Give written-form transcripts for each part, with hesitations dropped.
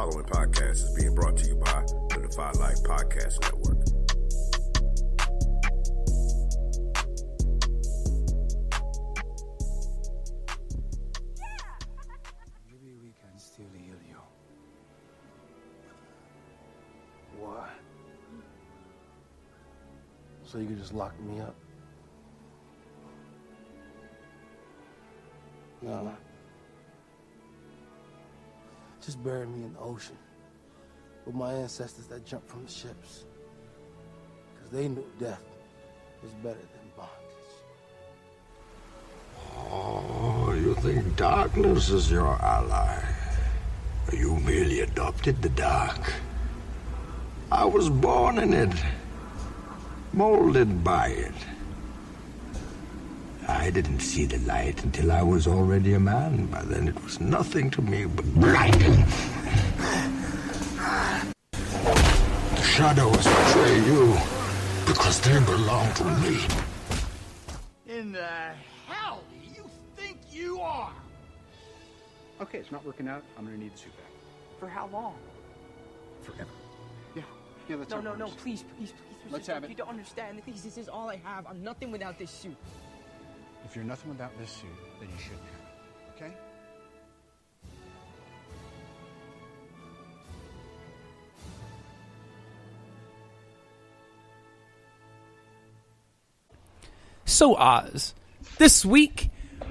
following podcast is being brought to you by the Defy Life Podcast Network. Maybe we can still heal you. Why? So you can just lock me up? No. Just bury me in the ocean with my ancestors that jumped from the ships. Because they knew death was better than bondage. Oh, you think darkness is your ally? You merely adopted the dark. I was born in it, molded by it. I didn't see the light until I was already a man. By then it was nothing to me but blinding. The shadows betray you because they belong to me. In the hell do you think you are? Okay, it's not working out. I'm gonna need the suit back. For how long? Forever. Yeah, that's No, please. Let's have it. You don't understand. This is all I have. I'm nothing without this suit. If you're nothing without this suit, then you shouldn't have it, okay? So Oz, this week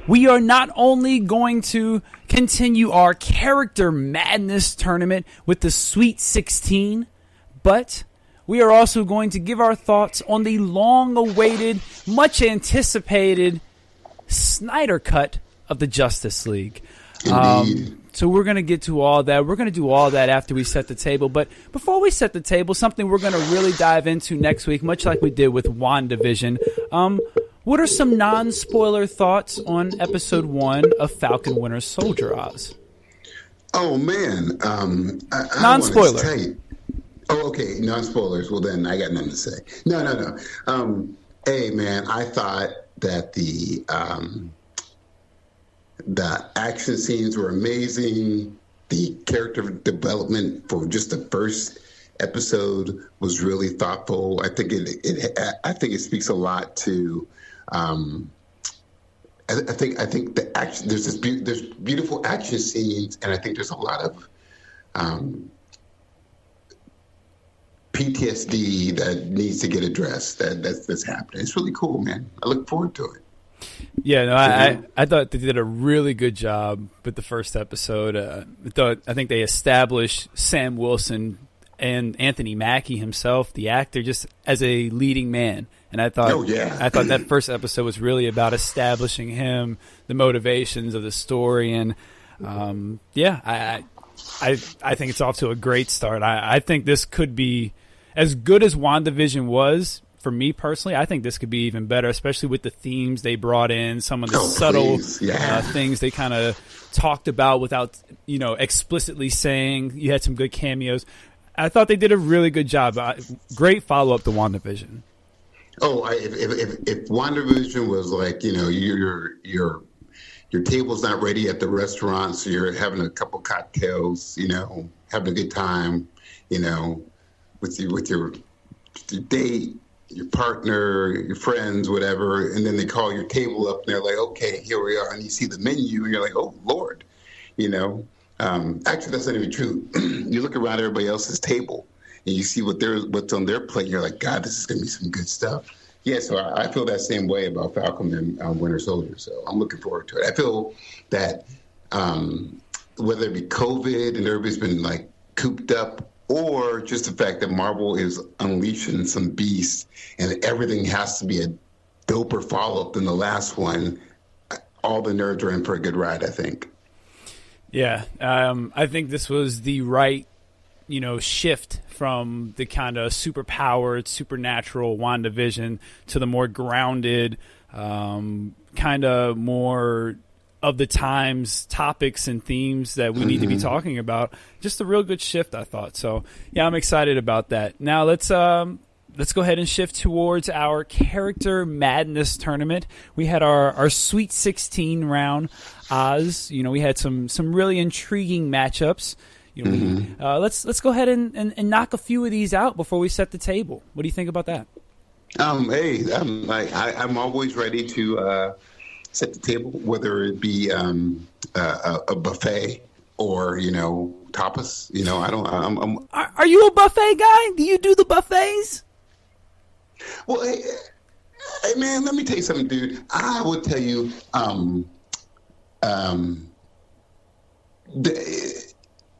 we are not only going to continue our Character Madness tournament with the Sweet 16, but we are also going to give our thoughts on the long-awaited, much-anticipated Snyder cut of the Justice League. So we're going to get to all that. We're going to do all that after we set the table. But before we set the table, something we're going to really dive into next week, much like we did with WandaVision. What are some non-spoiler thoughts on episode 1 of Falcon Winter Soldier, Oz? Oh, man. Non-spoiler. Oh, okay. Non-spoilers. Well, then I got nothing to say. No. Hey, man, I thought that the action scenes were amazing. The character development for just the first episode was really thoughtful. I think it speaks a lot to. I think the action. There's beautiful action scenes, and I think there's a lot of PTSD that needs to get addressed. That's happening. It's really cool, man. I look forward to it. Yeah, no, I thought they did a really good job with the first episode. I think they established Sam Wilson and Anthony Mackie himself, the actor, just as a leading man. And I thought, I thought that first episode was really about establishing him, the motivations of the story, and I think it's off to a great start. I think this could be as good as WandaVision was. For me personally, I think this could be even better, especially with the themes they brought in, some of the subtle things they kind of talked about without, explicitly saying. You had some good cameos. I thought they did a really good job. Great follow-up to WandaVision. Oh, if WandaVision was like, your table's not ready at the restaurant, so you're having a couple cocktails, having a good time, with your date, your partner, your friends, whatever, and then they call your table up and they're like, okay, here we are, and you see the menu and you're like, oh Lord, actually that's not even true. You look around everybody else's table and you see what's on their plate, and you're like, God, this is gonna be some good stuff. Yeah, so I feel that same way about Falcon and Winter Soldier, so I'm looking forward to it. I feel that whether it be COVID and everybody's been like cooped up, or just the fact that Marvel is unleashing some beasts and everything has to be a doper follow-up than the last one, all the nerds are in for a good ride, I think. Yeah, I think this was the right, shift from the kind of super-powered, supernatural WandaVision to the more grounded, kind of more of the times topics and themes that we need to be talking about. Just a real good shift, I thought. So, yeah, I'm excited about that. Now let's go ahead and shift towards our Character Madness tournament. We had our Sweet 16 round. Oz, we had some really intriguing matchups. Let's go ahead and knock a few of these out before we set the table. What do you think about that? Hey, I'm always ready to set the table, whether it be a buffet or tapas. Are you a buffet guy? Do you do the buffets? Well, hey, man, let me tell you something, dude. I will tell you, the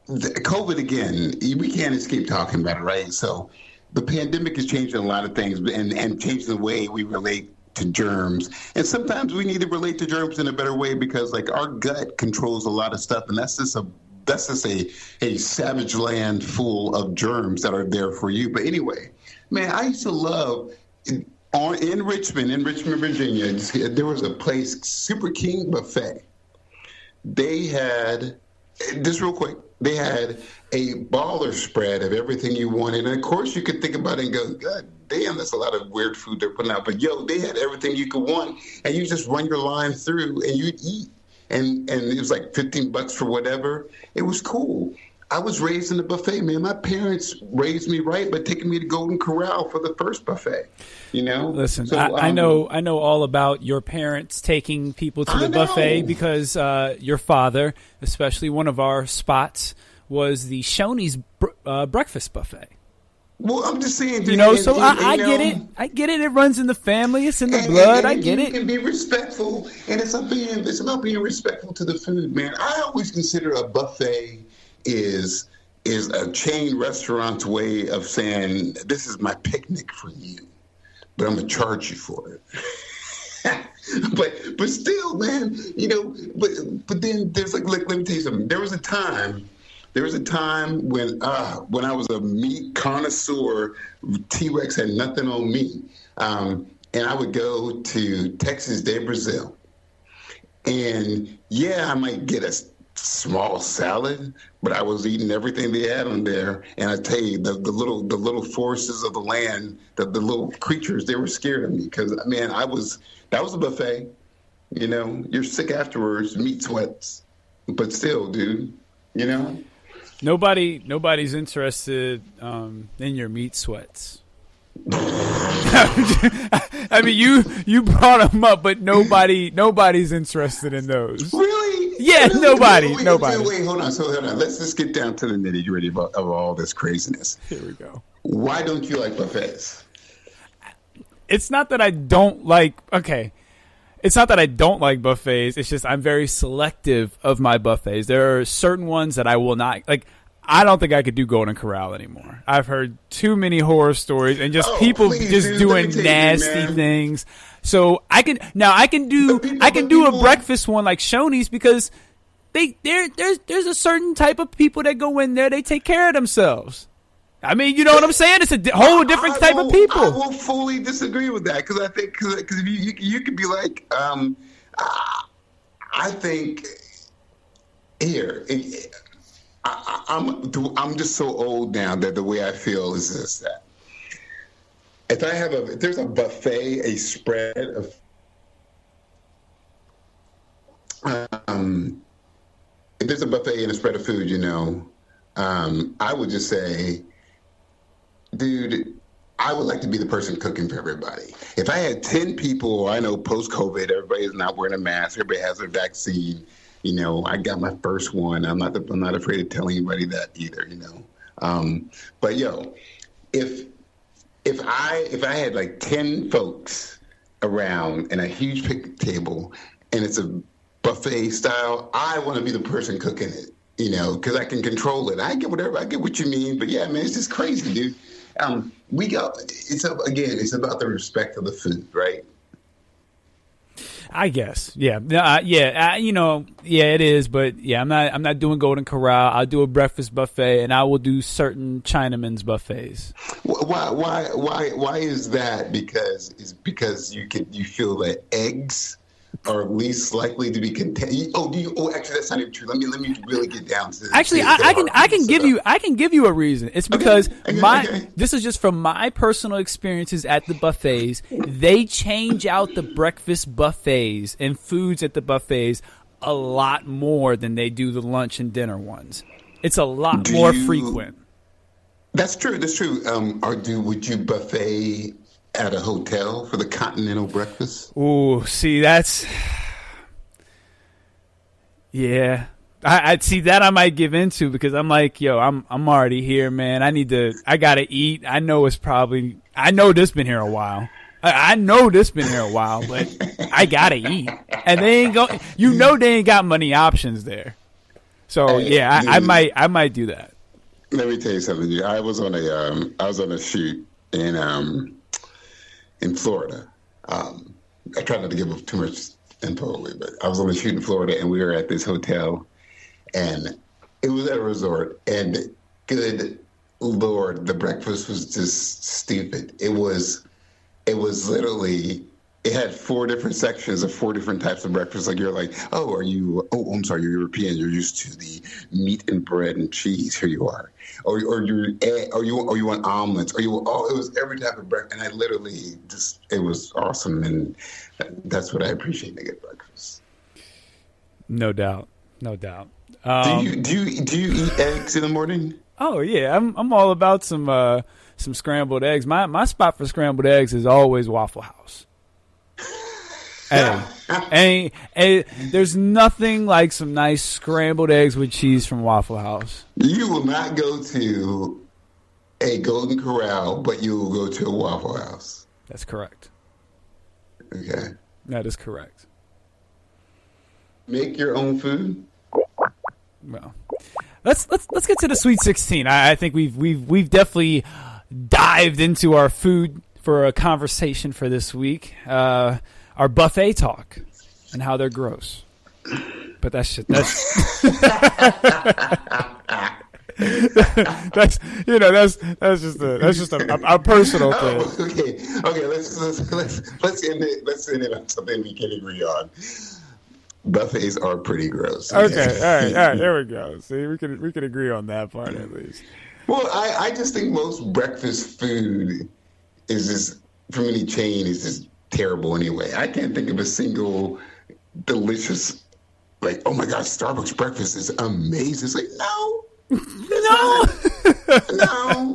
COVID again. We can't escape talking about it, right? So, the pandemic is changing a lot of things, and changing the way we relate to germs. And sometimes we need to relate to germs in a better way because, like, our gut controls a lot of stuff, and that's just a savage land full of germs that are there for you. But anyway, man, I used to love in Richmond, Virginia. There was a place, Super King Buffet. They had, just real quick, they had a baller spread of everything you wanted. And of course, you could think about it and go, God damn, that's a lot of weird food they're putting out. But they had everything you could want, and you just run your line through and you'd eat. And it was like $15 for whatever. It was cool. I was raised in a buffet, man. My parents raised me right by taking me to Golden Corral for the first buffet. Listen, so, I know all about your parents taking people to the buffet because your father, especially one of our spots, was the Shoney's breakfast buffet. Well, I'm just saying, dude, I get it. I get it. It runs in the family. It's in the blood. I get it. You can be respectful, and it's about being respectful to the food, man. I always consider a buffet is a chain restaurant's way of saying, this is my picnic for you, but I'm going to charge you for it. but still, man, but then there's like, let me tell you something. There was a time when I was a meat connoisseur, T-Rex had nothing on me. And I would go to Texas de Brazil. And I might get a small salad, but I was eating everything they had on there. And I tell you, the little forces of the land, the little creatures, they were scared of me because, man, that was a buffet. You're sick afterwards, meat sweats, but still, dude, Nobody's interested in your meat sweats. I mean, you brought them up, but nobody's interested in those. Really? Yeah, nobody. Wait, hold on. Let's just get down to the nitty-gritty of all this craziness. Here we go. Why don't you like buffets? It's not that I don't like. Okay. It's not that I don't like buffets. It's just I'm very selective of my buffets. There are certain ones that I will not like. I don't think I could do Golden Corral anymore. I've heard too many horror stories and just people doing nasty things. So I can do a breakfast one like Shoney's because there's a certain type of people that go in there. They take care of themselves. I mean, you know what I'm saying? It's a whole different type of people. I will fully disagree with that because I think because you could be like, I think here. I'm just so old now that the way I feel is this: that if there's a buffet, a spread of if there's a buffet and a spread of food, I would just say, dude, I would like to be the person cooking for everybody. If I had 10 people, I know post-COVID, everybody's not wearing a mask, everybody has their vaccine. I got my first one. I'm not afraid to tell anybody that either. But if I had like 10 folks around and a huge picnic table and it's a buffet style, I want to be the person cooking it. Because I can control it. I get what you mean. But yeah, man, it's just crazy, dude. It's about the respect of the food, right? I guess, yeah, it is, but yeah, I'm not doing Golden Corral. I'll do a breakfast buffet, and I will do certain Chinaman's buffets. Why is that? Because you feel that eggs are least likely to be contained. Oh, actually, that's not even true. Let me really get down to this. Actually, I can give you a reason. It's because this is just from my personal experiences at the buffets. They change out the breakfast buffets and foods at the buffets a lot more than they do the lunch and dinner ones. It's a lot more frequent. That's true. That's true. Would you buffet at a hotel for the continental breakfast? Ooh, see, that's yeah. I see that I might give into because I'm like, yo, I'm already here, man. I gotta eat. I know this been here a while. I know this been here a while, but I gotta eat. And they ain't got many options there. So yeah, I might do that. Let me tell you something, dude. I was on a shoot in Florida. I try not to give too much info away, but I was on a shoot in Florida, and we were at this hotel, and it was at a resort. And good Lord, the breakfast was just stupid. It was literally. It had 4 different sections of 4 different types of breakfast. Like, you're like, I'm sorry, you're European. You're used to the meat and bread and cheese. Here you are. Or you want omelets. It was every type of breakfast. And I literally it was awesome. And that's what I appreciate in a good breakfast. No doubt. Do you eat eggs in the morning? Oh yeah, I'm all about some scrambled eggs. My spot for scrambled eggs is always Waffle House. Hey, there's nothing like some nice scrambled eggs with cheese from Waffle House. You will not go to a Golden Corral, but you will go to a Waffle House. That's correct. Okay. That is correct. Make your own food? Well, let's get to the Sweet 16. I think we've definitely dived into our food for a conversation for this week. Our buffet talk and how they're gross. But that's that's just a personal thing. Okay. Let's end it on something we can agree on. Buffets are pretty gross. Okay, all right, there we go. See, we can agree on that part at least. Well, I just think most breakfast food is just, from any chain, is just terrible anyway. I can't think of a single delicious, like, oh my gosh, Starbucks breakfast is amazing. It's like, no,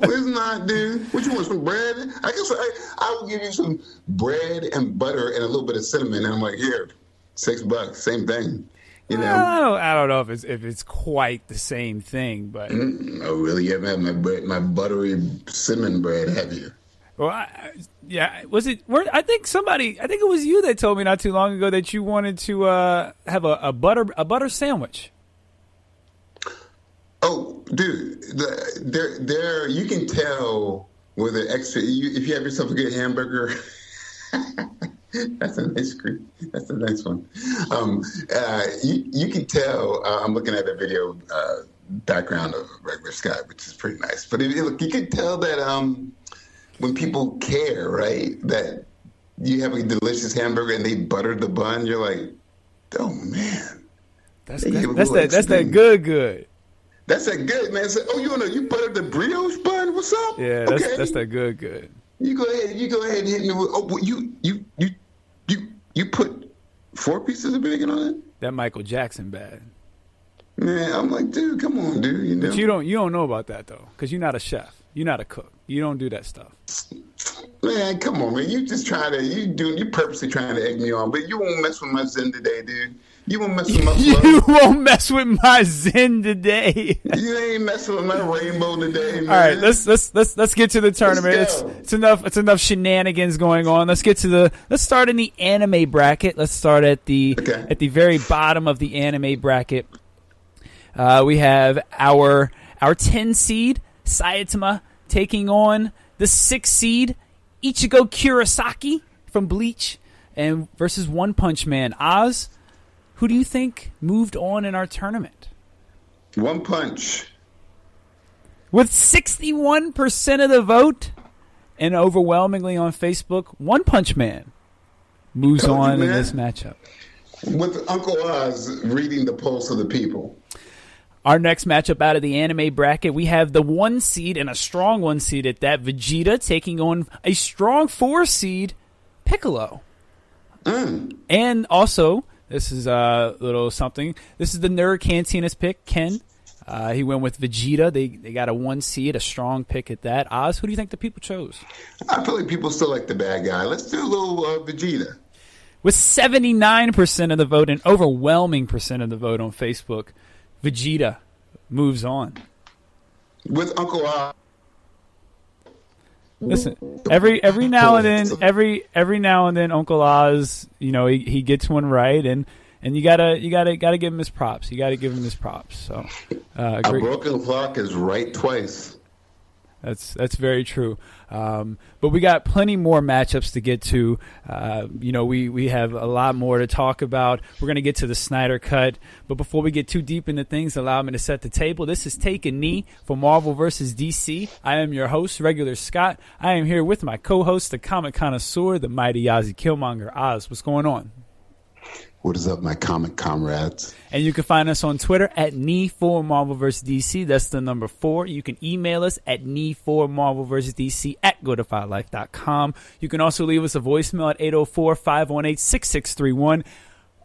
it's not, dude. What you want, some bread? I guess I will give you some bread and butter and a little bit of cinnamon, and I'm like, here, $6, same thing. You know, I don't know if it's quite the same thing, but oh really? You haven't had my buttery cinnamon bread, have you? Well, was it? I think it was you that told me not too long ago that you wanted to have a butter sandwich. Oh, dude, there you can tell with the extra. If you have yourself a good hamburger, that's a nice one. You can tell. I'm looking at the video background of regular sky, which is pretty nice. But you can tell that when people care, right, that you have a delicious hamburger and they butter the bun, you're like, oh man, that's that good. That's that good, man. So, you buttered the brioche bun? What's up? Yeah, that's that good. You go ahead and hit me with. You put 4 pieces of bacon on it? That Michael Jackson bad. Man, I'm like, dude, come on, dude. You know? But you don't know about that though, because you're not a chef. You're not a cook. You don't do that stuff. Man, come on, man. You purposely trying to egg me on, but you won't mess with my zen today, dude. You won't mess with my flow. You won't mess with my zen today. You ain't messing with my rainbow today, man. All right, let's get to the tournament. It's enough shenanigans going on. Let's start in the anime bracket. Let's start at the very bottom of the anime bracket. We have our 10 seed Saitama taking on the 6 seed Ichigo Kurosaki from Bleach and versus One Punch Man. Oz, who do you think moved on in our tournament? One Punch. With 61% of the vote and overwhelmingly on Facebook, One Punch Man moves on in this matchup. With Uncle Oz reading the pulse of the people. Our next matchup out of the anime bracket, we have the 1 seed and a strong 1 seed at that, Vegeta taking on a strong 4 seed, Piccolo. And also, this is a little something. This is the Nerd Cantina's pick, Ken. He went with Vegeta. They got a 1 seed, a strong pick at that. Oz, who do you think the people chose? I feel like people still like the bad guy. Let's do a little Vegeta. With 79% of the vote, an overwhelming percent of the vote on Facebook, Vegeta moves on. With Uncle Oz. Listen, every now and then, Uncle Oz, he gets one right, and you gotta give him his props. You gotta give him his props. So, a broken clock is right twice. That's very true. But we got plenty more matchups to get to. We have a lot more to talk about. We're going to get to the Snyder Cut. But before we get too deep into things, allow me to set the table. This is Take a Knee for Marvel vs. DC. I am your host, Regular Scott. I am here with my co-host, the comic connoisseur, the mighty Ozzy Killmonger. Oz, what's going on? What is up, my comic comrades? And you can find us on Twitter at Knee4Marvel vs. DC. That's the number 4. You can email us at Knee4Marvel vs. DC at GoToFireLife.com. You can also leave us a voicemail at 804-518-6631.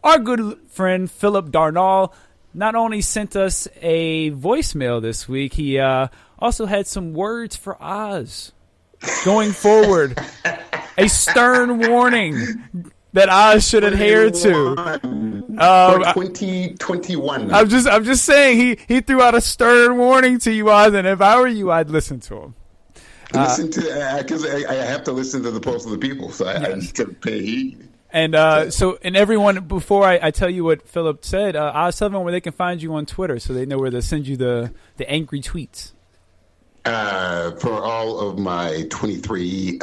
Our good friend Philip Darnall not only sent us a voicemail this week, he also had some words for Oz. Going forward, a stern warning that Oz should adhere to. 2021. I'm just saying he threw out a stern warning to you, Oz, and if I were you, I'd listen to him. Listen to because I have to listen to the pulse of the people, so I just got to pay heed. And everyone, before I tell you what Philip said, Oz, tell everyone where they can find you on Twitter so they know where to send you the angry tweets. For all of my 23.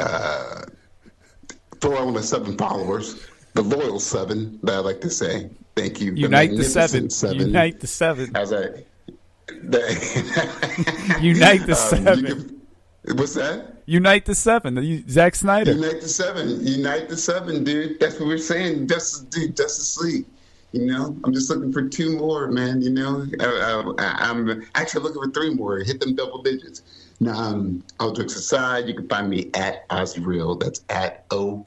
For all of my 7 followers, the loyal 7 that I like to say. Thank you. Unite the 7. Unite the 7. How's that? Unite the 7. What's that? Unite the 7. Zack Snyder. Unite the 7. Unite the 7, dude. That's what we're saying. Justice League. I'm just looking for 2 more, man. I'm actually looking for 3 more. Hit them double digits. Now, all jokes aside, you can find me at OzzyReal. That's at OZZIEREAL.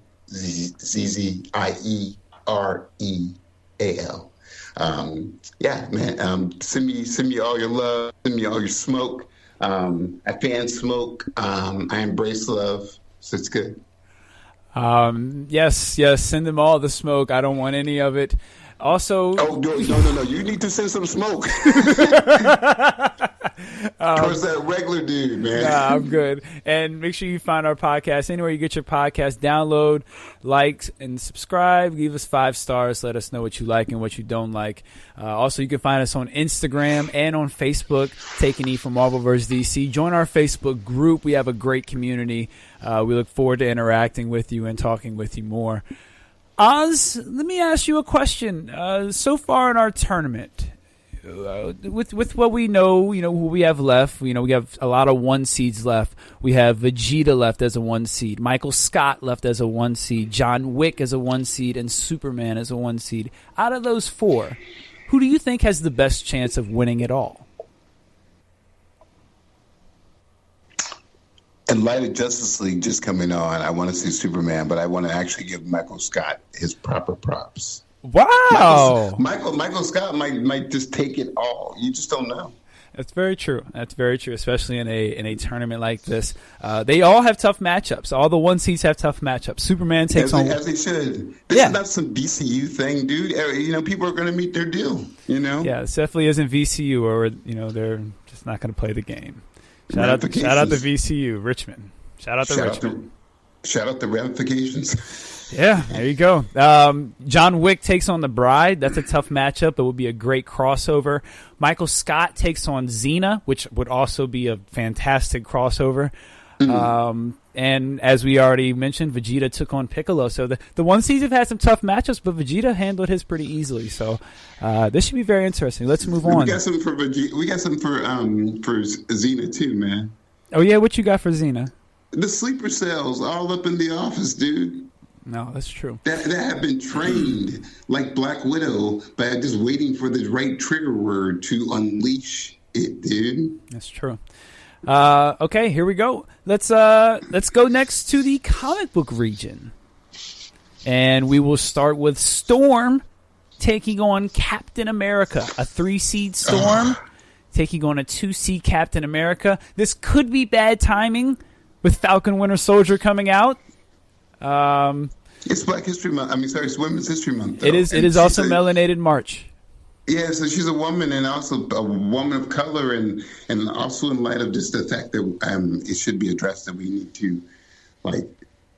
Yeah, man. Send me all your love. Send me all your smoke. I fan smoke. I embrace love. So it's good. Yes. Send them all the smoke. I don't want any of it. Also, no. You need to send some smoke. Towards that regular dude, man. Nah, I'm good. And make sure you find our podcast anywhere you get your podcast. Download, like, and subscribe. Give us 5 stars. Let us know what you like and what you don't like. Also, you can find us on Instagram and on Facebook. Take a Knee for Marvel vs. DC. Join our Facebook group. We have a great community. We look forward to interacting with you and talking with you more. Oz, let me ask you a question. So far in our tournament, with what we know, who we have left. We have a lot of 1 seeds left. We have Vegeta left as a 1 seed. Michael Scott left as a 1 seed. John Wick as a 1 seed, and Superman as a 1 seed. Out of those 4, who do you think has the best chance of winning it all? In light of Justice League just coming on, I want to see Superman, but I want to actually give Michael Scott his proper props. Wow. Michael Scott might just take it all. You just don't know. That's very true. Especially in a tournament like this. They all have tough matchups. All the 1 seeds have tough matchups. Superman takes on as they should. This is not some VCU thing, dude. People are going to meet their deal. Yeah, it definitely isn't VCU, or they're just not going to play the game. Shout out to VCU, Richmond. Shout out to Richmond. Shout out the ramifications. Yeah, there you go. John Wick takes on The Bride. That's a tough matchup. It would be a great crossover. Michael Scott takes on Xena, which would also be a fantastic crossover. Mm-hmm. And as we already mentioned, Vegeta took on Piccolo. So the 1 seeds have had some tough matchups, but Vegeta handled his pretty easily. So this should be very interesting. Let's move on. We got something for Vegeta. We got something for Xena too, man. Oh yeah, what you got for Xena? The sleeper cells all up in the office, dude. No, that's true. That have been trained like Black Widow by just waiting for the right trigger word to unleash it, dude. That's true. Okay, here we go. Let's go next to the comic book region. And we will start with Storm taking on Captain America, a 3-seed Storm taking on a 2 seed Captain America. This could be bad timing with Falcon Winter Soldier coming out. It's Black History Month. It's Women's History Month. Though. It is also Melanated March. Yeah, so she's a woman and also a woman of color, and also in light of just the fact that it should be addressed that we need to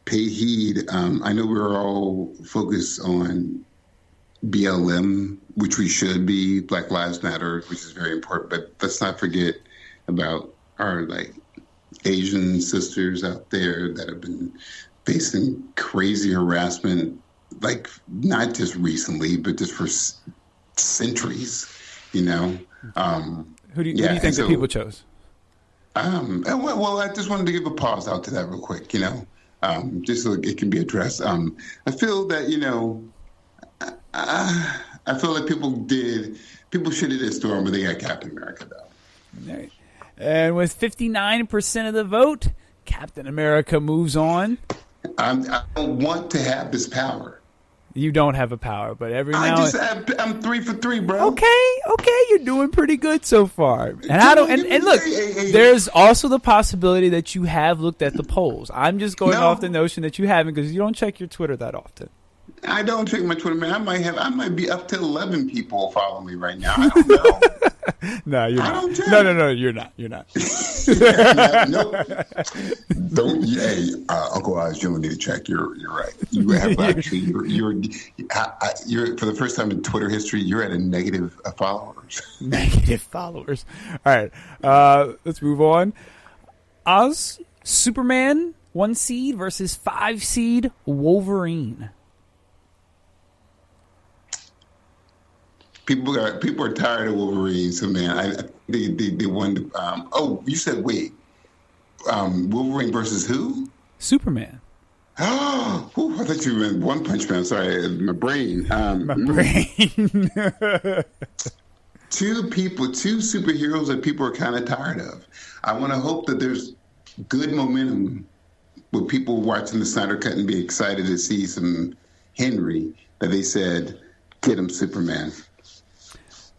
pay heed. I know we're all focused on BLM, which we should be, Black Lives Matter, which is very important, but let's not forget about our Asian sisters out there that have been facing crazy harassment, not just recently, but just for centuries, Who do you think the people chose? Well, I just wanted to give a pause out to that real quick, just so it can be addressed. I feel that, I feel like people should have storm, but they got Captain America, though. Right. And with 59% of the vote, Captain America moves on. I don't want to have this power. You don't have a power, but I'm 3 for 3, bro. Okay, you're doing pretty good so far. And look, there's also the possibility that you have looked at the polls. I'm just going off the notion that you haven't because you don't check your Twitter that often. I don't check my Twitter, man. I might be up to 11 people following me right now. I don't know. No, you're not. No, you're not. You're not. No. Don't. Hey, Uncle Oz, you don't need to check. You're right. You have actually. You're for the first time in Twitter history. You're at a negative followers. Negative followers. All right. Let's move on. Oz, Superman, 1 seed versus 5 seed Wolverine. People are tired of Wolverine, so man, they won. You said wait, Wolverine versus who? Superman. Oh, I thought you meant One Punch Man. Sorry, my brain. Brain. Two superheroes that people are kind of tired of. I want to hope that there's good momentum with people watching the Snyder Cut and be excited to see some Henry. That they said, get him, Superman.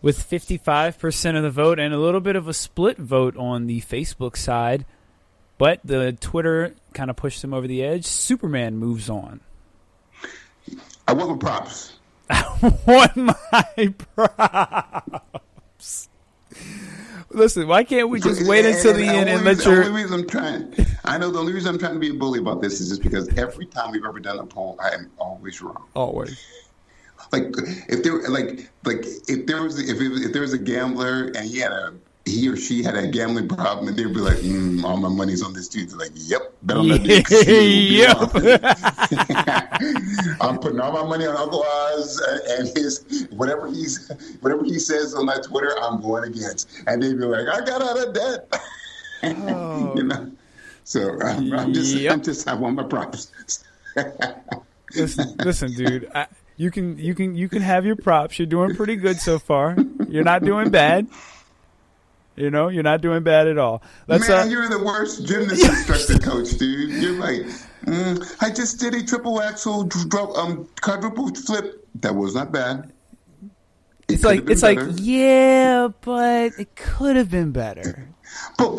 With 55% of the vote and a little bit of a split vote on the Facebook side, but the Twitter kind of pushed him over the edge. Superman moves on. I want my props. I want my props. Listen, why can't we just wait until the end and let your... The only reason I'm trying to be a bully about this is just because every time we've ever done a poll, I am always wrong. Always. If there was a gambler and he or she had a gambling problem and they'd be like, all my money's on this dude. They're like, yep, bet on that dude. Yep. I'm putting all my money on Uncle Oz and his whatever he says on that Twitter, I'm going against. And they'd be like, I got out of debt. Oh. So I want my props. Listen, dude. You can have your props. You're doing pretty good so far. You're not doing bad. You're not doing bad at all. You're the worst gymnast instructor coach, dude. You're like, I just did a triple axel quadruple flip. That was not bad. It's like, yeah, but it could have been better. But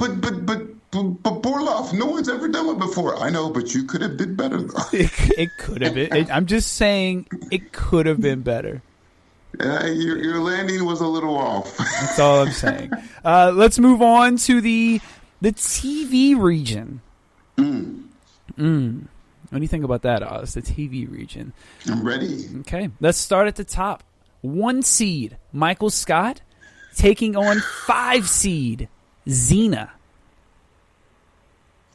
Borloff, no one's ever done it before. I know, but you could have did better, though. It could have been. I'm just saying it could have been better. Your landing was a little off. That's all I'm saying. Let's move on to the TV region. What do you think about that, Oz? The TV region. I'm ready. Okay, let's start at the top. 1 seed Michael Scott taking on 5 seed Xena.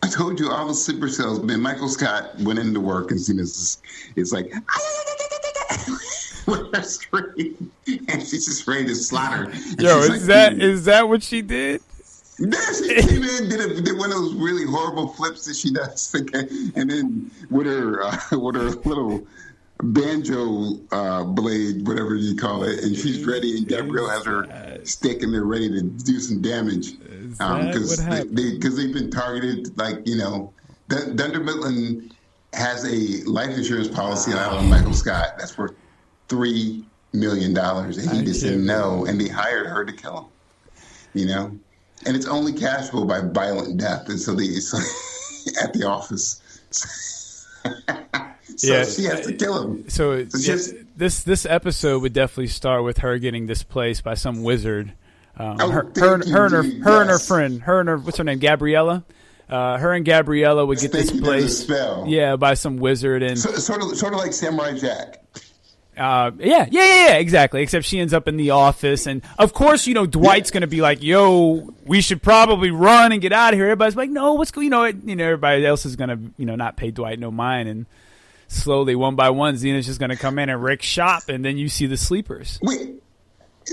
I told you I was super salesman. Michael Scott went into work and Xena's is like with her scream, and she's just ready to slaughter. Yo, is that what she did? Yeah, she came in, did one of those really horrible flips that she does, and then with her little banjo blade, whatever you call it, and she's ready, and Gabrielle has her stick, and they're ready to do some damage because they've been targeted. Dunder Mifflin has a life insurance policy on Michael Scott that's worth $3 million, and he just said no, and they hired her to kill him. And it's only cashable by violent death. And so at the office. So she has to kill him. So this episode would definitely start with her getting displaced by some wizard. Her and her friend, what's her name, Gabriella. Her and Gabriella would get displaced. By some wizard, and sort of like Samurai Jack. Exactly. Except she ends up in the office, and of course, Dwight's going to be like, "Yo, we should probably run and get out of here." Everybody's like, "No, what's going?" Everybody else is going to, not pay Dwight no mind, and slowly, one by one, Xena's just going to come in and wreck shop, and then you see the sleepers. Wait,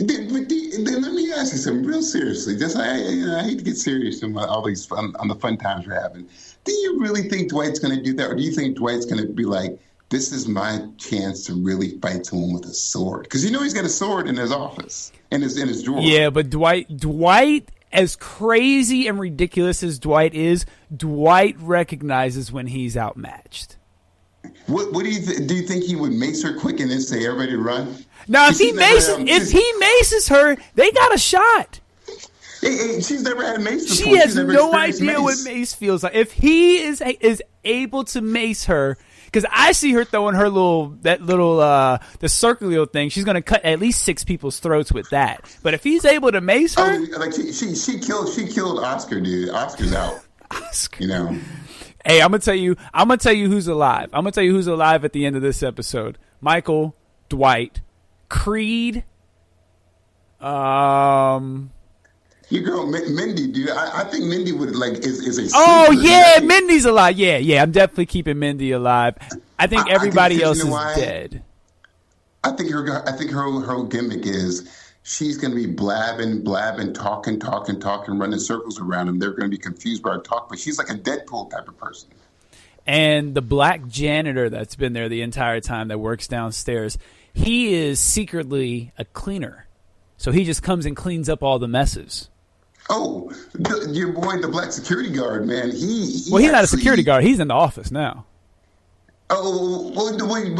then let me ask you something real seriously. Just I hate to get serious on all these on the fun times we're having. Do you really think Dwight's going to do that, or do you think Dwight's going to be like, "This is my chance to really fight someone with a sword"? Because he's got a sword in his office, in his drawer. Yeah, but Dwight, as crazy and ridiculous as Dwight is, Dwight recognizes when he's outmatched. What do you do? You think he would mace her quick and then say, "Everybody run"? Now, if he maces her, they got a shot. Hey, she's never had mace before. She has no idea what mace feels like. If he is able to mace her, because I see her throwing her the circular thing, she's going to cut at least 6 people's throats with that. But if he's able to mace her, she killed Oscar, dude. Oscar's out. Oscar. Hey, I'm gonna tell you who's alive. I'm gonna tell you who's alive at the end of this episode. Michael, Dwight, Creed. Your girl Mindy, dude. I think Mindy would is a. Oh yeah, Mindy's alive. Yeah. I'm definitely keeping Mindy alive. I think everybody else is dead. I think her gimmick is she's going to be blabbing, talking, running circles around him. They're going to be confused by her talk, but she's like a Deadpool type of person. And the black janitor that's been there the entire time that works downstairs, he is secretly a cleaner. So he just comes and cleans up all the messes. Oh, your boy, the black security guard, man. He's not a security guard. He's in the office now. Oh, well, literally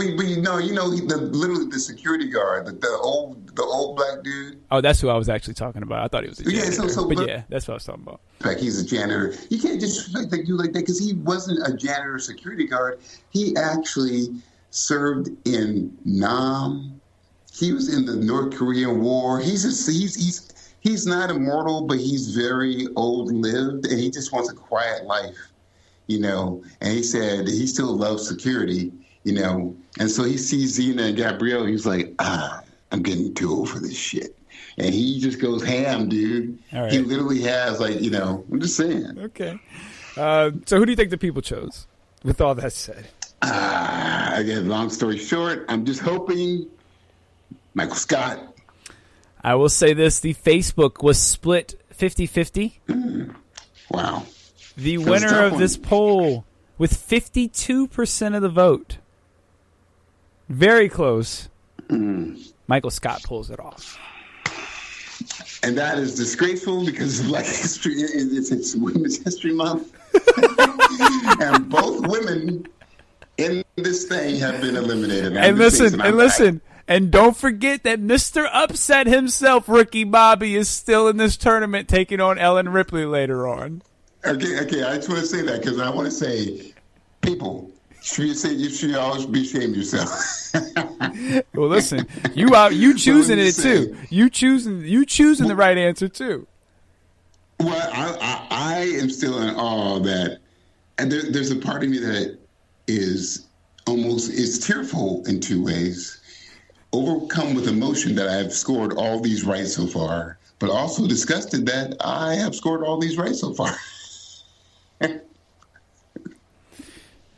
the security guard, the old black dude. Oh, that's who I was actually talking about. I thought he was a janitor. That's what I was talking about. Like he's a janitor. You can't just like do like that because he wasn't a janitor or security guard. He actually served in Nam. He was in the North Korean War. He's not immortal, but he's very old-lived, and he just wants a quiet life. And he said he still loves security, and so he sees Xena and Gabrielle. He's like, I'm getting too old for this shit. And he just goes ham, dude. All right. He literally has I'm just saying. Okay. So who do you think the people chose with all that said? Again, long story short, I'm just hoping Michael Scott. I will say this. The Facebook was split 50-50. Wow. The winner of this poll with 52% of the vote. Very close. Michael Scott pulls it off. And that is disgraceful because of Black History. It's Women's History Month. And both women in this thing have been eliminated. And listen. And don't forget that Mr. Upset himself, Ricky Bobby, is still in this tournament taking on Ellen Ripley later on. Okay. I just want to say that because I want to say, people, you should always be ashamed of yourself. Well, listen, you choosing it too. You choosing the right answer too. Well, I am still in awe that, and there's a part of me that is tearful in two ways. Overcome with emotion that I have scored all these right so far, but also disgusted that I have scored all these right so far.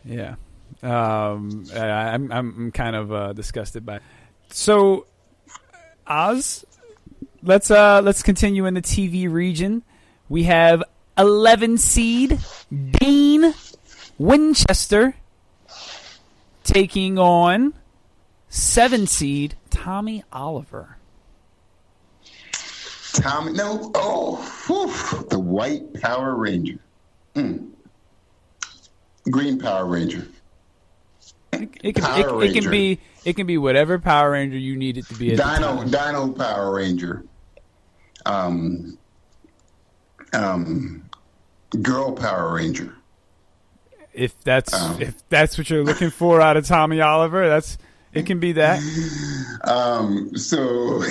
Yeah, I'm kind of disgusted by it. So, Oz, let's continue in the TV region. We have 11 seed Dean Winchester taking on 7 seed Tommy Oliver. The White Power Ranger. Green Power Ranger. It can be whatever Power Ranger you need it to be. Dino Power Ranger. Girl Power Ranger. If that's what you're looking for out of Tommy Oliver, it can be that. So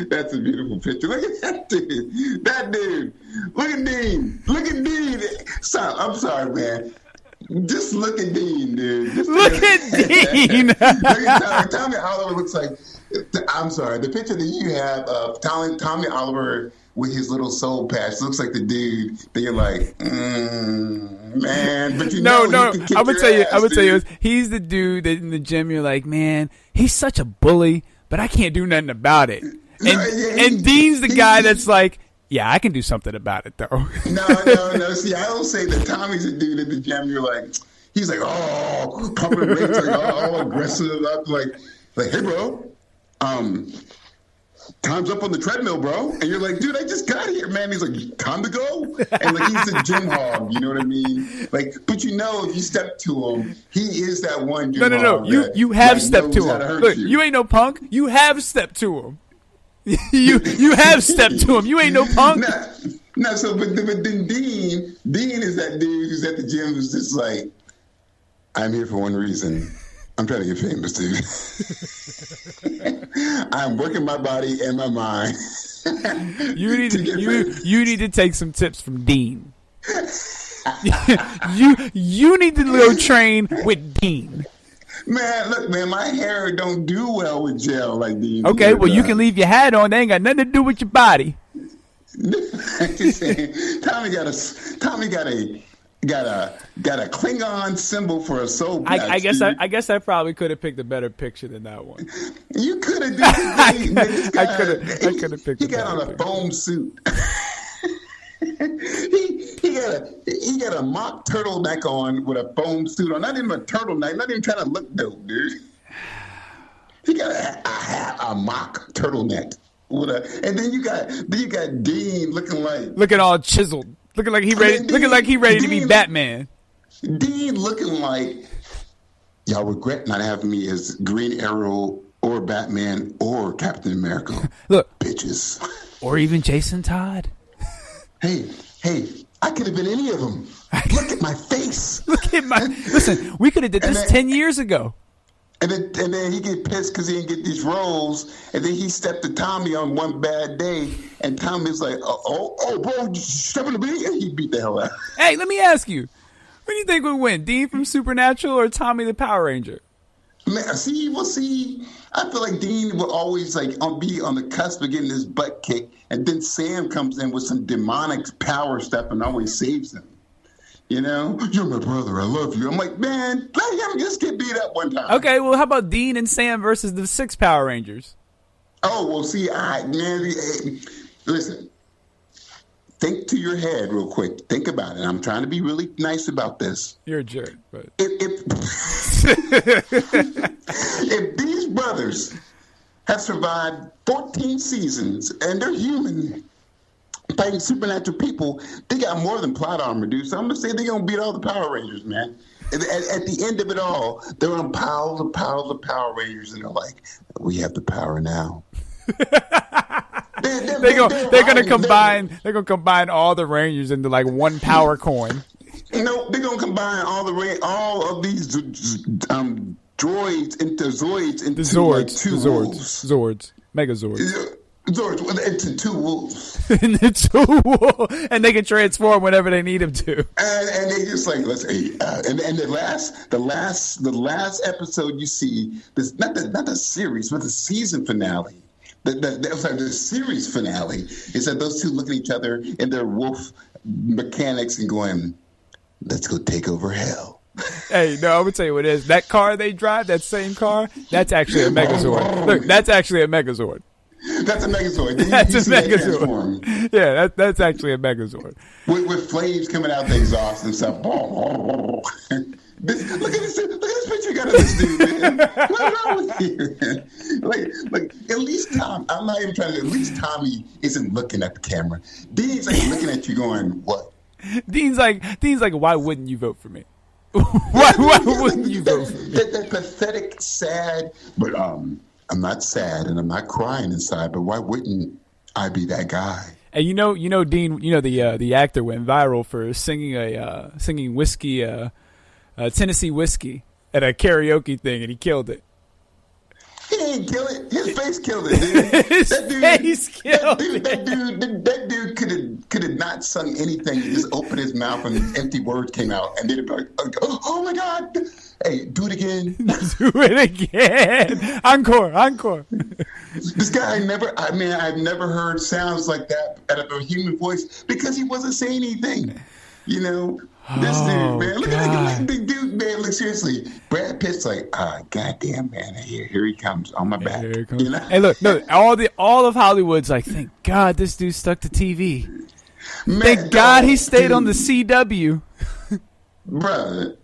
that's a beautiful picture. Look at that dude. That dude. Look at Dean. I'm sorry, man. Just look at Dean, dude. Look at Dean. Look at Tommy Oliver looks like. I'm sorry. The picture that you have of Tommy Oliver with his little soul patch looks like the dude that you're like, man. But no. I'm gonna tell you, he's the dude that in the gym you're like, man, he's such a bully, but I can't do nothing about it. And Dean's the guy that's like, yeah, I can do something about it though. No. See, I don't say that Tommy's a dude at the gym. You're like, he's like, oh, pumping weights, like all aggressive. I'm like, hey, bro, time's up on the treadmill, bro. And you're like, dude, I just got here, man. He's like, time to go. And like, he's a gym hog. You know what I mean? Like, but if you step to him, he is that one gym hog. No. You have stepped to him. Look, you ain't no punk. You have stepped to him. you have stepped to him. You ain't no punk. No. So, but then Dean is that dude who's at the gym who's just like, I'm here for one reason. I'm trying to get famous, dude. I'm working my body and my mind. You need to take some tips from Dean. you need to go train with Dean. Man, look, man, my hair don't do well with gel like Dean. Okay, well, you can leave your hat on. They ain't got nothing to do with your body. Tommy got a Klingon symbol for a soul patch. I guess I probably could have picked a better picture than that one. You could have. I could have picked. He got on a foam suit. He got a mock turtleneck on with a foam suit on. Not even a turtleneck. Not even trying to look dope, dude. He got a mock turtleneck and then you got Dean looking all chiseled, looking like he ready to be Batman. Dean looking like, y'all regret not having me as Green Arrow or Batman or Captain America. Look, bitches, or even Jason Todd. Hey, I could have been any of them. Look at my face. Listen, we could have did this 10 years ago. And then he get pissed because he didn't get these roles. And then he stepped to Tommy on one bad day. And Tommy's like, oh, bro, stepping to me. And he beat the hell out. Hey, let me ask you. Who do you think would win, Dean from Supernatural or Tommy the Power Ranger? Man, I feel like Dean will always be on the cusp of getting his butt kicked. And then Sam comes in with some demonic power stuff and always saves him. You know, you're my brother. I love you. I'm like, man, let him just get beat up one time. Okay, well, how about Dean and Sam versus the 6 Power Rangers? Oh, well, see, listen. Think to your head real quick. Think about it. I'm trying to be really nice about this. You're a jerk, but if these brothers have survived 14 seasons and they're human, fighting supernatural people, they got more than plot armor, dude. So I'm going to say they're going to beat all the Power Rangers, man. At the end of it all, they're on piles of Power Rangers, and they're like, we have the power now. They're going to combine all the Rangers into like one power coin. No, they're going to combine all of these droids into Zoids into like two wolves. Zords. Megazords. Zords into two wolves. And they can transform whenever they need them to. And they just like, let's say, and the last episode you see, this not the series, but the season finale. The series finale is that those two look at each other in their wolf mechanics and going, let's go take over hell. Hey, no, I'm going to tell you what it is. That car they drive, that same car, that's actually a Megazord. Look, that's actually a Megazord. That's a Megazord. That's a Megazord. Yeah, that's actually a Megazord. With flames coming out the exhaust and stuff. Look at this picture you got of this dude, man. What's wrong with you? Like, at least Tom, I'm not even trying to, at least Tommy isn't looking at the camera. Dean's like looking at you going, what? Dean's like, why wouldn't you vote for me? Why wouldn't you vote for me? That pathetic, sad, but I'm not sad and I'm not crying inside, but why wouldn't I be that guy? And you know, Dean, the actor went viral for singing whiskey, Tennessee whiskey at a karaoke thing, and he killed it. He didn't kill it. His face killed it, dude. His face killed it. That dude could have not sung anything. He just opened his mouth and empty words came out, and then it'd be like, oh my God. Hey, do it again. Do it again. Encore. This guy, I've never heard sounds like that out of a human voice because he wasn't saying anything. You know, this dude, man. Look at the dude, man. Look, seriously. Brad Pitt's like, goddamn, man. Here he comes on my back. Here he comes. You know? Hey, look, no, all of Hollywood's like, thank God this dude stuck to TV. Man, Thank God he stayed on the CW. Brother,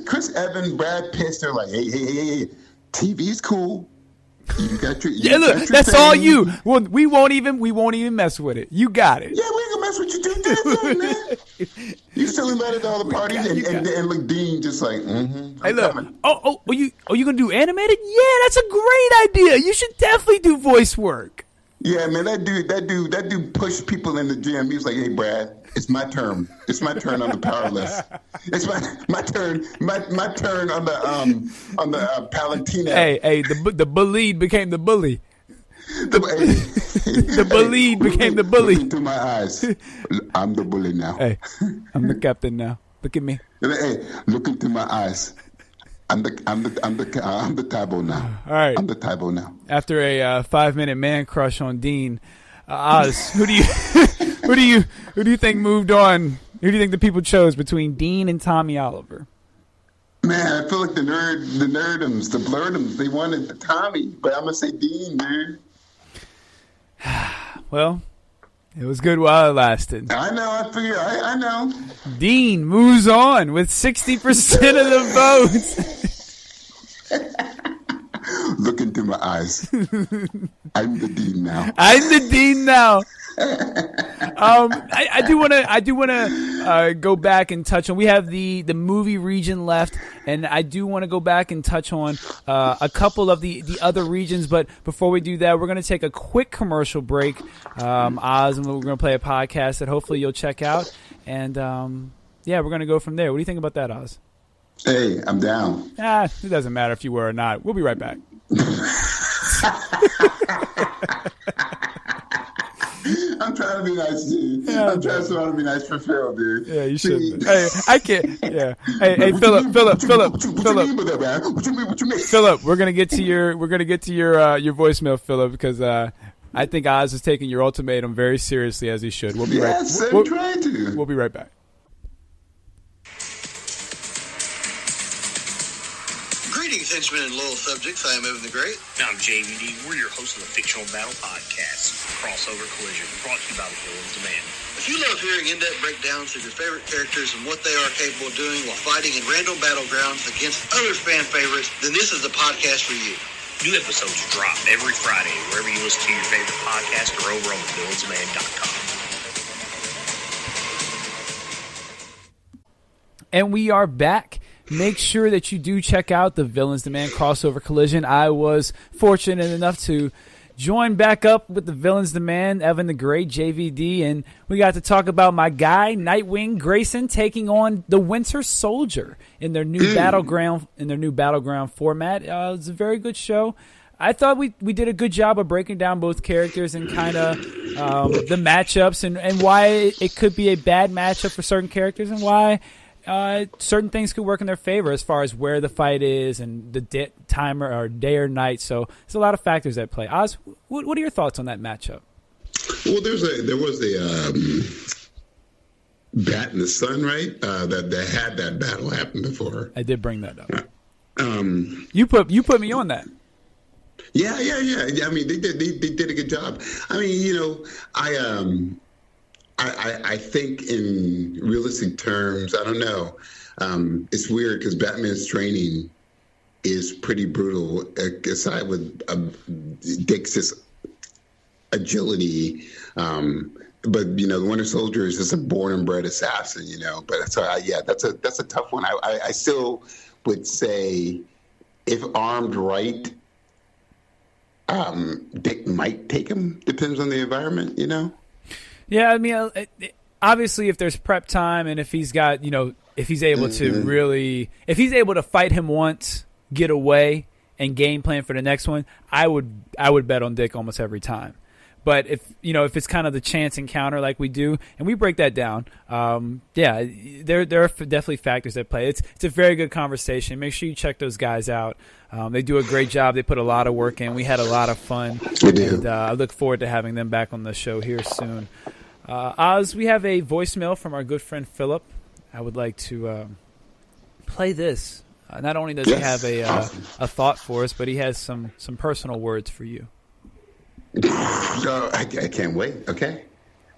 Chris Evans, Brad Pitt, they're like, hey, TV's cool. You got your look, got your that's thing. all you. Well, we won't even mess with it. You got it. Yeah, we ain't gonna mess with you, dude. Man. You still invited to all the parties, and look, Dean just like, Hey, look. Oh, are you gonna do animated? Yeah, that's a great idea. You should definitely do voice work. Yeah, man, that dude pushed people in the gym. He was like, "Hey, Brad, it's my turn. It's my turn on the power list. It's my turn. My turn on the Palantina." Hey, the bullied became the bully. The bullied became the bully. Look into my eyes. I'm the bully now. Hey, I'm the captain now. Look at me. Hey, look into my eyes. I'm the Tybo now. All right. I'm the Tybo now. After a 5-minute man crush on Dean, Oz, who do you think moved on? Who do you think the people chose between Dean and Tommy Oliver? Man, I feel like the nerdums, the blurdums, they wanted the Tommy, but I'm gonna say Dean, man. Well, it was good while it lasted. I know. I figure. I know. Dean moves on with 60% of the votes. Look into my eyes. I'm the Dean now. I'm the Dean now. I do want to go back and touch on. We have the movie region left, and I do want to go back and touch on a couple of the other regions. But before we do that, we're going to take a quick commercial break, Oz, and we're going to play a podcast that hopefully you'll check out. And we're going to go from there. What do you think about that, Oz? Hey, I'm down. It doesn't matter if you were or not. We'll be right back. I'm trying to be nice, dude. I'm trying to be nice for Phil, dude. Yeah, you should. Hey, I can't. Yeah. Hey, Philip. What you mean by that, man? What you mean? Philip, we're gonna get to your voicemail, Philip, because I think Oz is taking your ultimatum very seriously, as he should. We'll be right. I'm trying to. We'll be right back. Greetings, henchmen and loyal subjects. I am Evan the Great. I'm JVD. We're your hosts of the Fictional Battle Podcast, Crossover Collision, brought to you by the Villains Demand. If you love hearing in-depth breakdowns of your favorite characters and what they are capable of doing while fighting in random battlegrounds against other fan favorites, then this is the podcast for you. New episodes drop every Friday wherever you listen to your favorite podcast or over on thevillansdemand.com. And we are back. Make sure that you do check out the Villains Demand Crossover Collision. I was fortunate enough to join back up with the Villains Demand, Evan the Great, JVD, and we got to talk about my guy, Nightwing Grayson, taking on the Winter Soldier in their new battleground format. It was a very good show. I thought we did a good job of breaking down both characters and kind of the matchups and why it could be a bad matchup for certain characters and why certain things could work in their favor as far as where the fight is and the timer or day or night. So there's a lot of factors at play. Oz, what are your thoughts on that matchup? Well, there was a Bat in the Sun, right? That had that battle happen before. I did bring that up. You put me on that. Yeah. I mean, they did a good job. I mean, I think in realistic terms, I don't know. It's weird because Batman's training is pretty brutal, aside with Dick's agility. But the Winter Soldier is just a born and bred assassin, But so that's a tough one. I still would say, if armed right, Dick might take him. Depends on the environment, you know? Yeah, I mean, obviously if there's prep time and if he's got, if he's able to really, if he's able to fight him once, get away, and game plan for the next one, I would bet on Dick almost every time. But if it's kind of the chance encounter like we do, and we break that down, there are definitely factors that play. It's a very good conversation. Make sure you check those guys out. They do a great job. They put a lot of work in. We had a lot of fun. And I look forward to having them back on the show here soon. Oz, we have a voicemail from our good friend Philip. I would like to play this. Not only does he have a thought for us, but he has some personal words for you. I can't wait. Okay.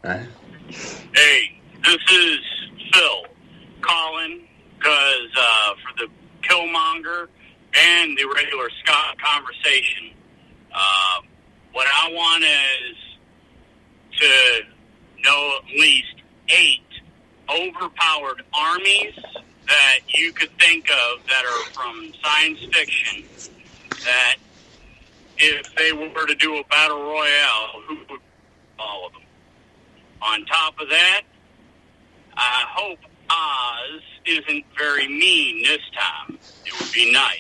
All right. Hey, this is Phil calling because for the Killmonger and the regular Scott conversation, what I want is to know at least 8 overpowered armies that you could think of that are from science fiction that if they were to do a battle royale, who would all of them? On top of that, I hope Oz isn't very mean this time. It would be nice.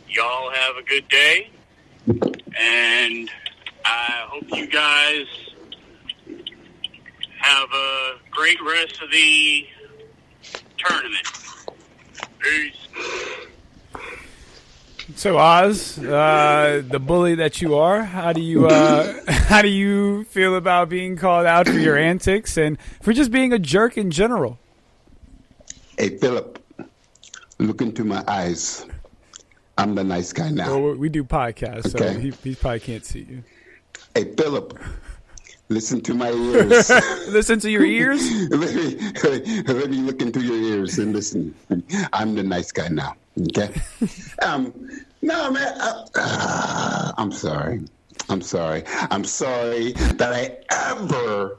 Y'all have a good day, and I hope you guys have a great rest of the tournament. Peace. So Oz, the bully that you are, how do you feel about being called out for your antics and for just being a jerk in general? Hey, Philip, look into my eyes. I'm the nice guy now. Well, we do podcasts, okay. So he probably can't see you. Hey, Philip, listen to my ears. Listen to your ears? let me look into your ears and listen. I'm the nice guy now. Okay. No, man. I'm sorry. I'm sorry that I ever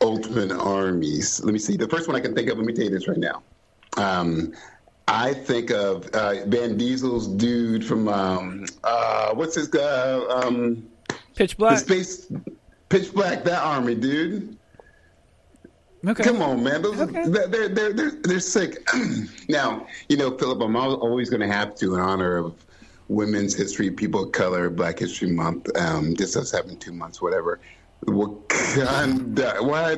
Ultimate Armies. Let me see. The first one I can think of. Let me tell you this right now. I think of Van Diesel's dude from what's his guy? Pitch Black. Pitch Black. That army, dude. Okay. Come on, man. They're sick. Now, Philip, I'm always going to have to, in honor of Women's History, People of Color, Black History Month, just us having 2 months, whatever. Wakanda. Why?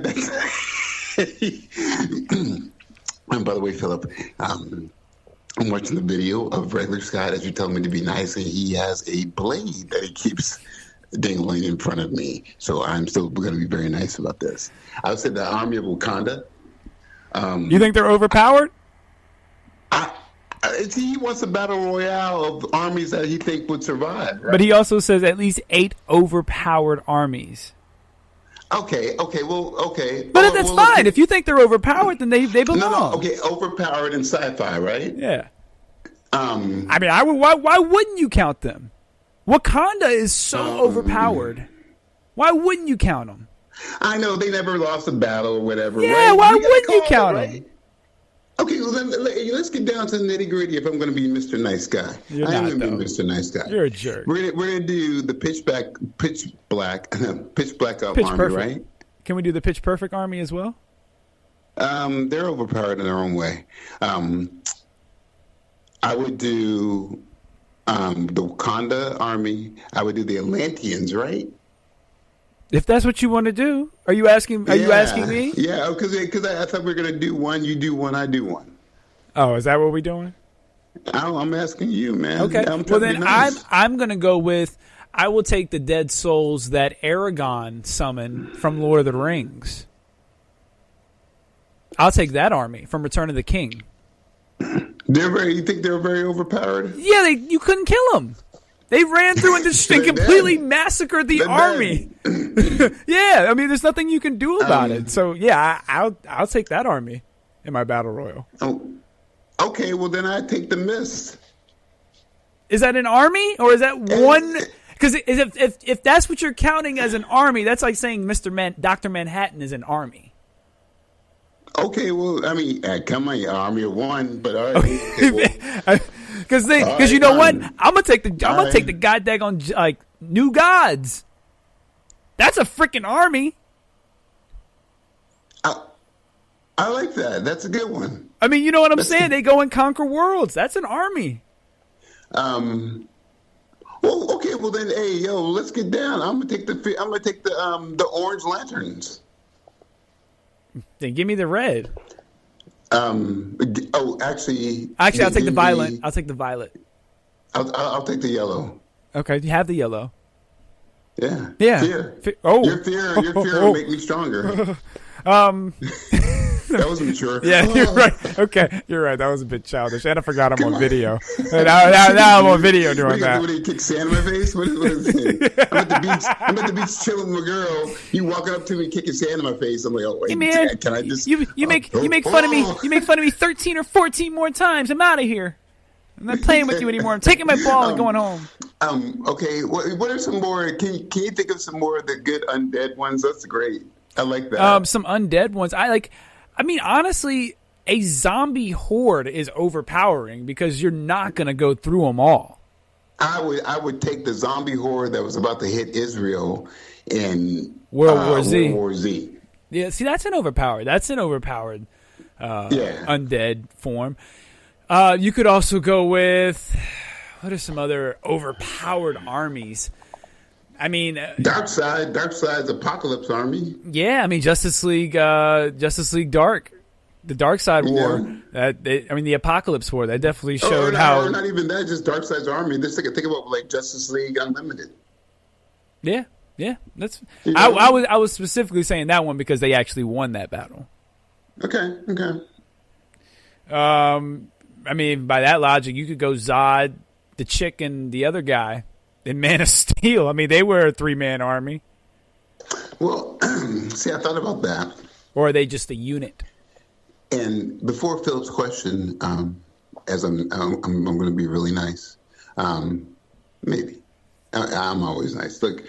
And by the way, Philip, I'm watching the video of regular Scott as you tell me to be nice, and he has a blade that he keeps dangling in front of me. So I'm still going to be very nice about this. I would say the Army of Wakanda. You think they're overpowered? He wants a battle royale of armies that he think would survive. Right? But he also says at least 8 overpowered armies. Okay. But that's fine. Okay. If you think they're overpowered, then they belong. No. Okay, overpowered in sci-fi, right? Yeah. I mean, why wouldn't you count them? Wakanda is so overpowered. Why wouldn't you count them? I know they never lost a battle or whatever. Yeah, right? why wouldn't you count them? Right? Okay, well then let's get down to the nitty gritty. If I'm going to be Mr. Nice Guy, I am going to be Mr. Nice Guy. You're a jerk. We're gonna do the pitch black army, perfect. right? Can we do the Pitch Perfect army as well? They're overpowered in their own way. I would do the Wakanda army. I would do the Atlanteans, right? If that's what you want to do, are you asking me? Yeah, because I thought we were gonna do one. You do one. I do one. Oh, is that what we're doing? I'm asking you, man. Okay. Well, then nice. I'm gonna go with. I will take the dead souls that Aragon summoned from Lord of the Rings. I'll take that army from Return of the King. You think they're very overpowered? Yeah, you couldn't kill them. They ran through and just completely massacred the army. Yeah, I mean, there's nothing you can do about it. So yeah, I'll take that army in my battle royal. Oh, okay. Well, then I take the Mist. Is that an army or is that one? Because if that's what you're counting as an army, that's like saying Dr. Manhattan is an army. Okay, well, I mean, come on, Army of One, but all right. Okay, well, because you know what? I'm gonna take the goddamn like New Gods. That's a freaking army. I like that. That's a good one. I mean, you know what I'm saying? They go and conquer worlds. That's an army. Well, okay. Well, then, hey, yo, let's get down. I'm gonna take the orange lanterns. Then give me the red. Actually, I'll take the violet. I'll take the violet. I'll take the yellow. Okay, you have the yellow. Yeah. Fear. Your fear will make me stronger. That was mature. Yeah, you're right. Okay, you're right. That was a bit childish. And I forgot I'm on video. Now I'm on video doing that. What, he kick sand in my face? What is it? I'm at the beach chilling with my girl. You walking up to me kicking sand in my face. I'm like, oh wait, hey, man, Dad, can I just? You make fun of me. You make fun of me 13 or 14 more times. I'm out of here. I'm not playing with you anymore. I'm taking my ball and going home. Okay. What are some more? Can you think of some more of the good undead ones? That's great. I like that. Some undead ones. I mean, honestly, a zombie horde is overpowering because you're not going to go through them all. I would take the zombie horde that was about to hit Israel in World War Z. Yeah, see, that's an overpowered undead form. You could also go with, what are some other overpowered armies? I mean, Darkseid's Apocalypse Army. Yeah, I mean Justice League Dark, the Darkseid War. The Apocalypse War. That definitely showed how. Or not even that, just Darkseid's Army. Just think about like Justice League Unlimited. Yeah, that's. I was specifically saying that one because they actually won that battle. Okay. I mean, by that logic, you could go Zod, the chick, and the other guy. In Man of Steel, I mean, they were a 3-man army. Well, see, I thought about that. Or are they just a unit? And before Philip's question, as I'm going to be really nice. Maybe I'm always nice. Look,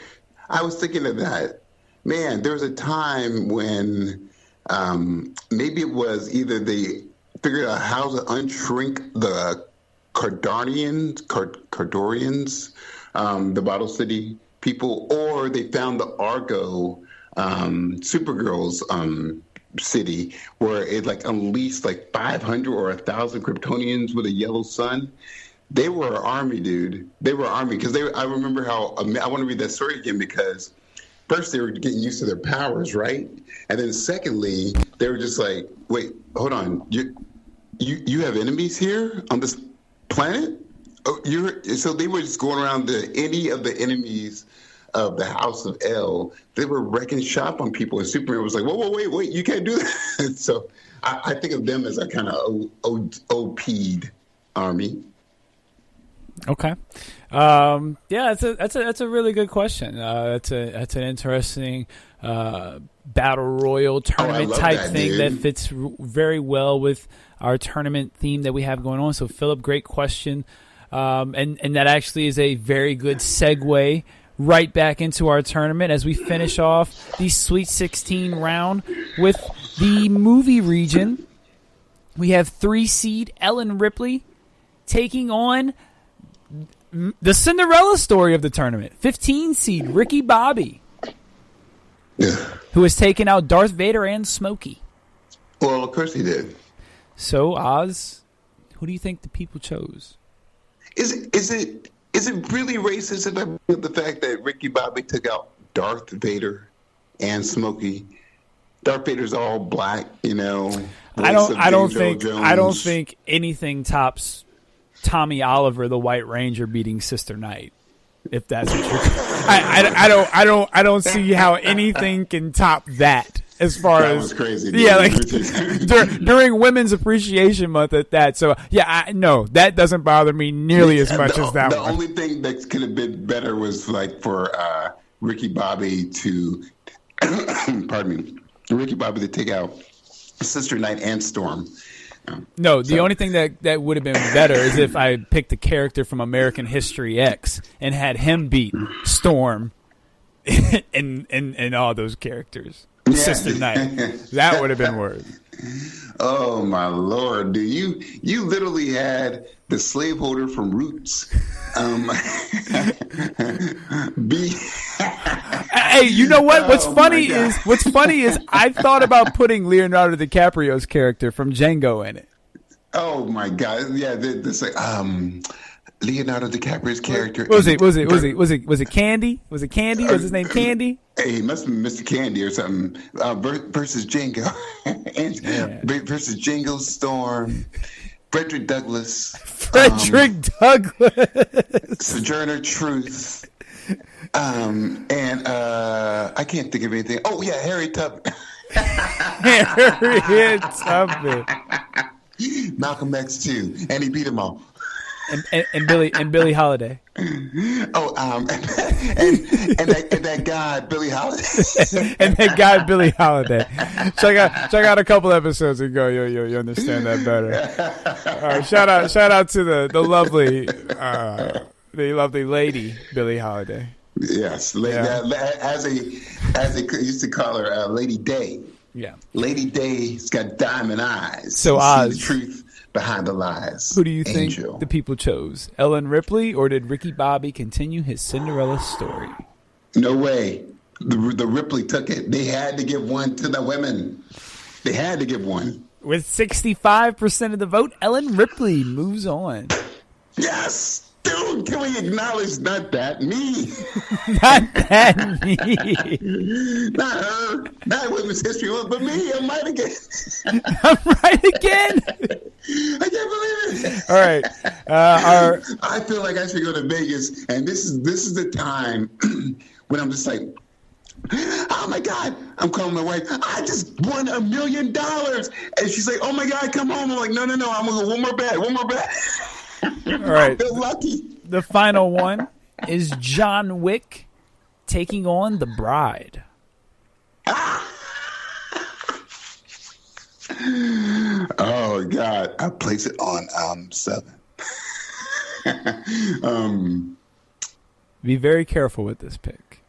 I was thinking of that. Man, there was a time when maybe it was either they figured out how to unshrink the Cardorians, the Bottle City people, or they found the Argo Supergirl's city where it like unleashed like 500 or 1,000 Kryptonians with a yellow sun. They were an army, dude. They were an army because I remember how I want to read that story again because first they were getting used to their powers, right? And then secondly, they were just like, wait, hold on, you have enemies here on this planet? Oh, so they were just going around to any of the enemies of the House of L. They were wrecking shop on people, and Superman was like, "Whoa, wait, you can't do that." So I think of them as a kind of OP'd army. Okay, that's a really good question. That's an interesting battle royal tournament type thing that fits very well with our tournament theme that we have going on. So, Philip, great question. And that actually is a very good segue right back into our tournament as we finish off the Sweet 16 round with the movie region. We have 3-seed Ellen Ripley taking on the Cinderella story of the tournament. 15-seed Ricky Bobby, who has taken out Darth Vader and Smokey. Well, of course he did. So, Oz, who do you think the people chose? Is it really racist if I bring up the fact that Ricky Bobby took out Darth Vader and Smokey? Darth Vader's all black, you know. I don't think anything tops Tommy Oliver, the White Ranger, beating Sister Knight. If that's what you're, I don't see how anything can top that. As far that as was crazy, yeah, like during Women's Appreciation Month at that. So yeah, no, that doesn't bother me nearly as much as that. The one. only thing that could have been better was like for Ricky Bobby to, Ricky Bobby to take out Sister Knight and Storm. The only thing that would have been better is if I picked a character from American History X and had him beat Storm and all those characters. Yeah. Sister Knight. That would have been worse. Oh my Lord, dude! You literally had the slaveholder from Roots. Hey, you know what? What's Oh, funny my is I thought about putting Leonardo DiCaprio's character from Django in it. Oh my God! Yeah, this like Leonardo DiCaprio's character. Was it Candy? Was it Candy? Was his name Candy? Hey, he must have been Mr. Candy or something. Versus Django, versus Django Storm, Frederick Douglass, Sojourner Truth, and I can't think of anything. Oh yeah, Harriet Tubman. Harriet Tubman. Malcolm X too, and he beat them all. And Billie Holiday. Oh, and that guy Billie Holiday. And that guy Billie Holiday. Check out a couple episodes and go, you understand that better. All right, shout out to the lovely lady Billie Holiday. Yes, as they used to call her, Lady Day. Yeah, Lady Day's got diamond eyes. So Oz, see the truth behind the lies. Who do you Angel. think the people chose? Ellen Ripley, or did Ricky Bobby continue his Cinderella story? No way. The Ripley took it. They had to give one to the women. They had to give one. With 65% of the vote, Ellen Ripley moves on. Yes! Dude, can we acknowledge not that me? Not that me. Not her. Not Women's History Month, but me. I'm right again. I'm right again? I can't believe it. All right. I feel like I should go to Vegas, and this is the time when I'm just like, oh my God, I'm calling my wife. I just won $1 million. And she's like, oh my God, come home. I'm like, no, I'm going to go one more bet. All right. I feel lucky. The final one is John Wick taking on The Bride. Oh God, I place it on 7. Be very careful with this pick.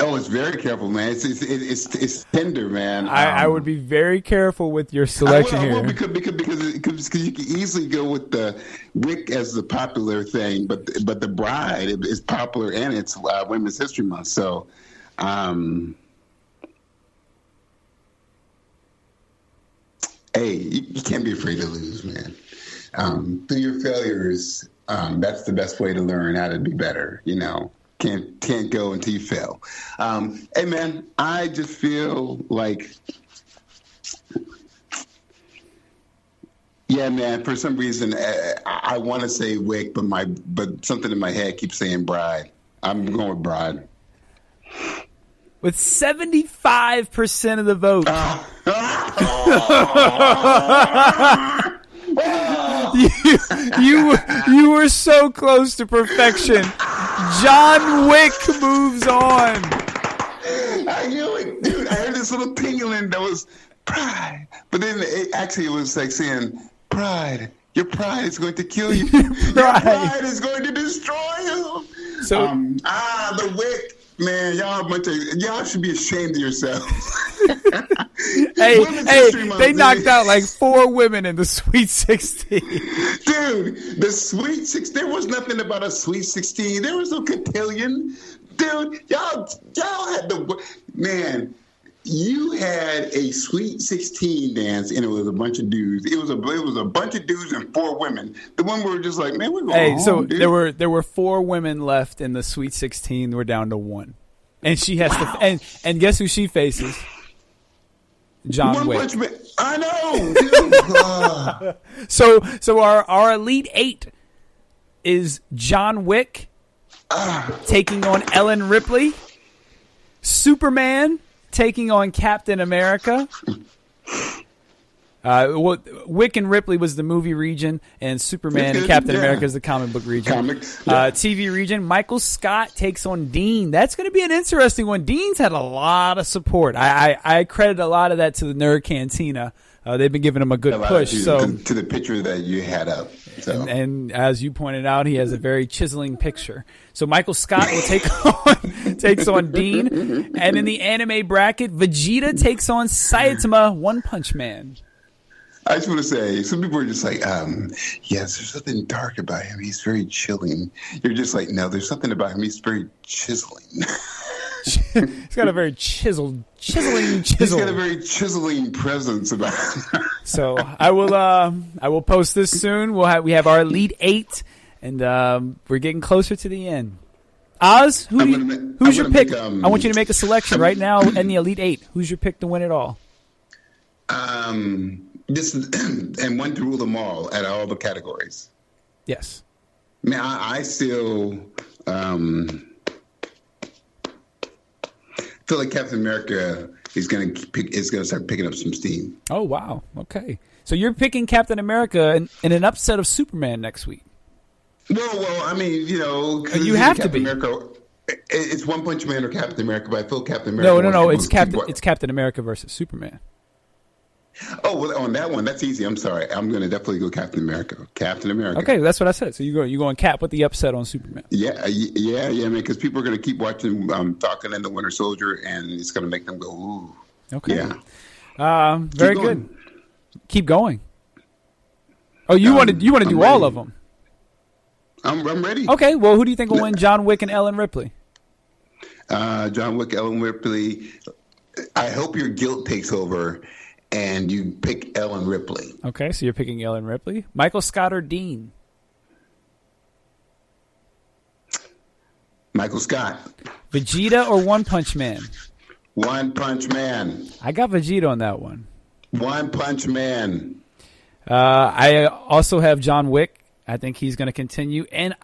Oh, it's very careful, man. It's tender, man. I would be very careful with your selection I will, here because you can easily go with the Wick as the popular thing, but the Bride is popular and it's Women's History Month. So, hey, you can't be afraid to lose, man. Through your failures, that's the best way to learn how to be better. You know. Can't go until you fail. Hey, man, I just feel like, yeah, man. For some reason, I want to say Wick, but something in my head keeps saying Bride. I'm going with Bride. With 75% of the vote. You were so close to perfection. John Wick moves on. I knew it, dude. I heard this little tingling that was pride, but then it was like saying, "Pride, your pride is going to kill you. Your pride is going to destroy you." So, the Wick. Man, y'all should be ashamed of yourselves. hey, they knocked out like 4 women in the Sweet 16. Dude, the Sweet 16, there was nothing about a Sweet 16. There was no cotillion. Dude, y'all had man, you had a Sweet 16 dance and it was a bunch of dudes. It was a bunch of dudes and 4 women. The one were just like, man, we're going home, so dude. there were 4 women left in the Sweet 16. We're down to 1. And she has to and guess who she faces? John Wick. I know. So our Elite 8 is John Wick taking on Ellen Ripley, Superman taking on Captain America. Wick and Ripley was the movie region, and Superman and Captain America is the comic book region. Comics, yeah. TV region, Michael Scott takes on Dean. That's going to be an interesting one. Dean's had a lot of support. I credit a lot of that to the Nerd Cantina. They've been giving him a good push. To the picture that you had up. So. And as you pointed out, he has a very chiseling picture. So Michael Scott will takes on Dean. And in the anime bracket, Vegeta takes on Saitama, One Punch Man. I just want to say, some people are just like, yes, there's something dark about him. He's very chilling. You're just like, no, there's something about him. He's very chiseling. He's got a very chiseling. He's got a very chiseling presence about him. So I will post this soon. We have our Elite 8, and we're getting closer to the end. Oz, who's your pick? I want you to make a selection right now in the Elite 8. Who's your pick to win it all? This and one to rule them all at all the categories. Yes. Man, I still feel like Captain America is going to start picking up some steam. Oh wow! Okay, so you're picking Captain America in an upset of Superman next week. Well, I mean, you have to be. America, it's One Punch Man or Captain America, but I feel Captain America. No. It's Captain America versus Superman. Oh, well, on that one, that's easy. I'm sorry. I'm going to definitely go Captain America. Captain America. Okay, that's what I said. So you go on Cap with the upset on Superman. Yeah, man. Because people are going to keep watching Falcon and the Winter Soldier, and it's going to make them go, ooh. Okay. Yeah. Very good. Keep going. Oh, you want to do all of them? I'm ready. Okay. Well, who do you think will win? John Wick and Ellen Ripley. John Wick, Ellen Ripley. I hope your guilt takes over. And you pick Ellen Ripley. Okay, so you're picking Ellen Ripley. Michael Scott or Dean? Michael Scott. Vegeta or One Punch Man? One Punch Man. I got Vegeta on that one. One Punch Man. I also have John Wick. I think he's going to continue. And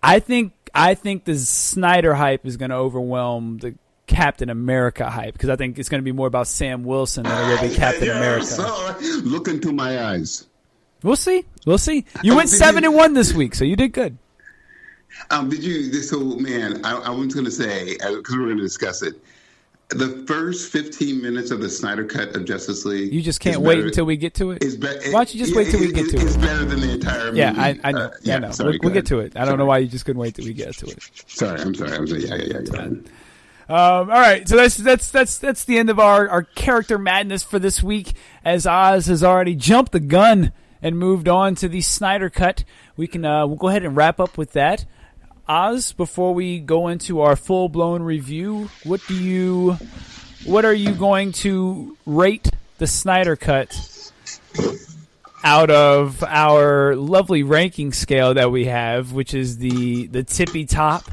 I think the Snyder hype is going to overwhelm the Captain America hype, because I think it's going to be more about Sam Wilson than it will be Captain America. Look into my eyes. We'll see. You went 7-1 this week, so you did good. Did you? So, man, I was going to say, because we're going to discuss it, the first 15 minutes of the Snyder cut of Justice League. You just can't wait until we get to it. Why don't you just wait till we get to it? It's better than the entire movie. Yeah, I know. I know. Sorry, we'll get to it. I don't know why you just couldn't wait till we get to it. Sorry. I'm sorry. Yeah. All right, so that's the end of our character madness for this week. As Oz has already jumped the gun and moved on to the Snyder cut, we'll go ahead and wrap up with that. Oz, before we go into our full blown review, what are you going to rate the Snyder cut out of our lovely ranking scale that we have, which is the tippy top,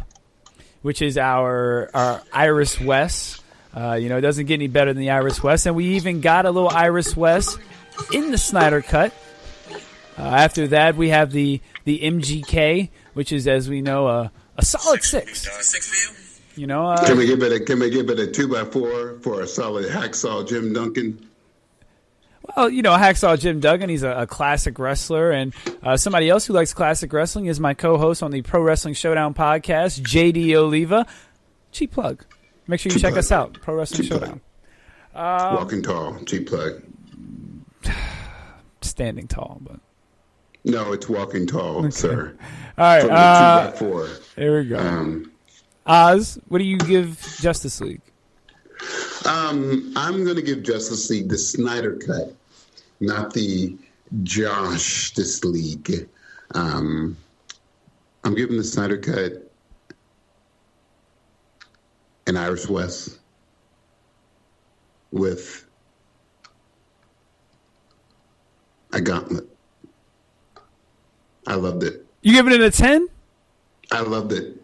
which is our Iris West. It doesn't get any better than the Iris West. And we even got a little Iris West in the Snyder cut. After that, we have the MGK, which is, as we know, a solid 6. 6 for you? Can we give it a 2x4 for a solid hacksaw Jim Duncan? Well, Hacksaw Jim Duggan, he's a classic wrestler, and somebody else who likes classic wrestling is my co-host on the Pro Wrestling Showdown podcast, JD Oliva. Cheap plug. Make sure you check us out, Pro Wrestling Showdown. Walking tall, cheap plug. Standing tall, but... No, it's walking tall, sir. All right. From the 2x4. There we go. Oz, what do you give Justice League? I'm going to give Justice League the Snyder cut, not the Justice League. I'm giving the Snyder cut an Iris West with a gauntlet. I loved it. You giving it a 10? I loved it.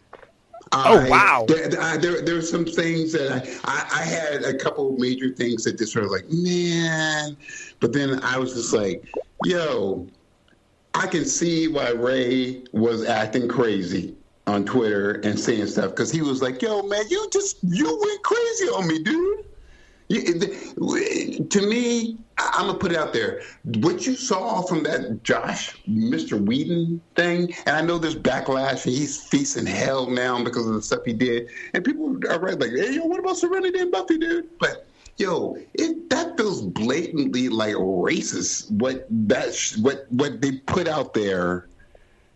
Wow. There were some things that I had a couple of major things that just sort of like, man. But then I was just like, yo, I can see why Ray was acting crazy on Twitter and saying stuff, because he was like, yo, man, you went crazy on me, dude. To me, I'm going to put it out there. What you saw from that Mr. Whedon thing, and I know there's backlash, and he's feasting hell now because of the stuff he did. And people are right, like, hey, yo, what about Serenity and Buffy, dude? But, yo, that feels blatantly like racist, what they put out there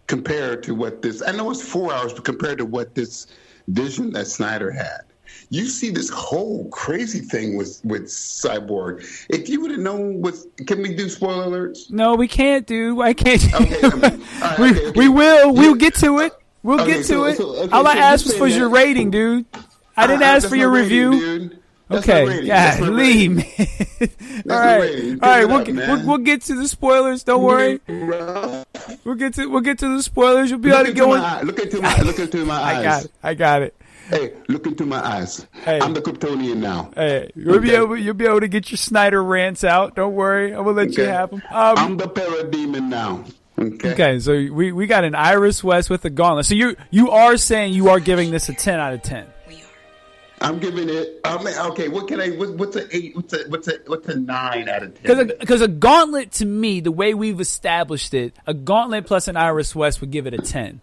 compared to what this, I know it's 4 hours, but compared to what this vision that Snyder had. You see this whole crazy thing with Cyborg. If you would have known can we do spoiler alerts? No, we can't do. I can't. Okay, okay. We will. We'll get to it. We'll get to it. All I asked was for your rating, dude. I didn't ask for your review. Dude. Okay, yeah, leave me. All right. We'll get to the spoilers. Don't worry. We'll get to the spoilers. You'll be able to go in. Look into my eyes. I got it. Hey, look into my eyes. Hey. I'm the Kryptonian now. Hey, you'll be able to get your Snyder rants out. Don't worry. I will let you have them. I'm the parademon now. Okay, so we got an Iris West with the gauntlet. So you are saying you are giving this a 10 out of 10. I'm giving it. Okay, what can I? What's an 8? What's a 9 out of 10? Because a gauntlet to me, the way we've established it, a gauntlet plus an Iris West would give it a 10.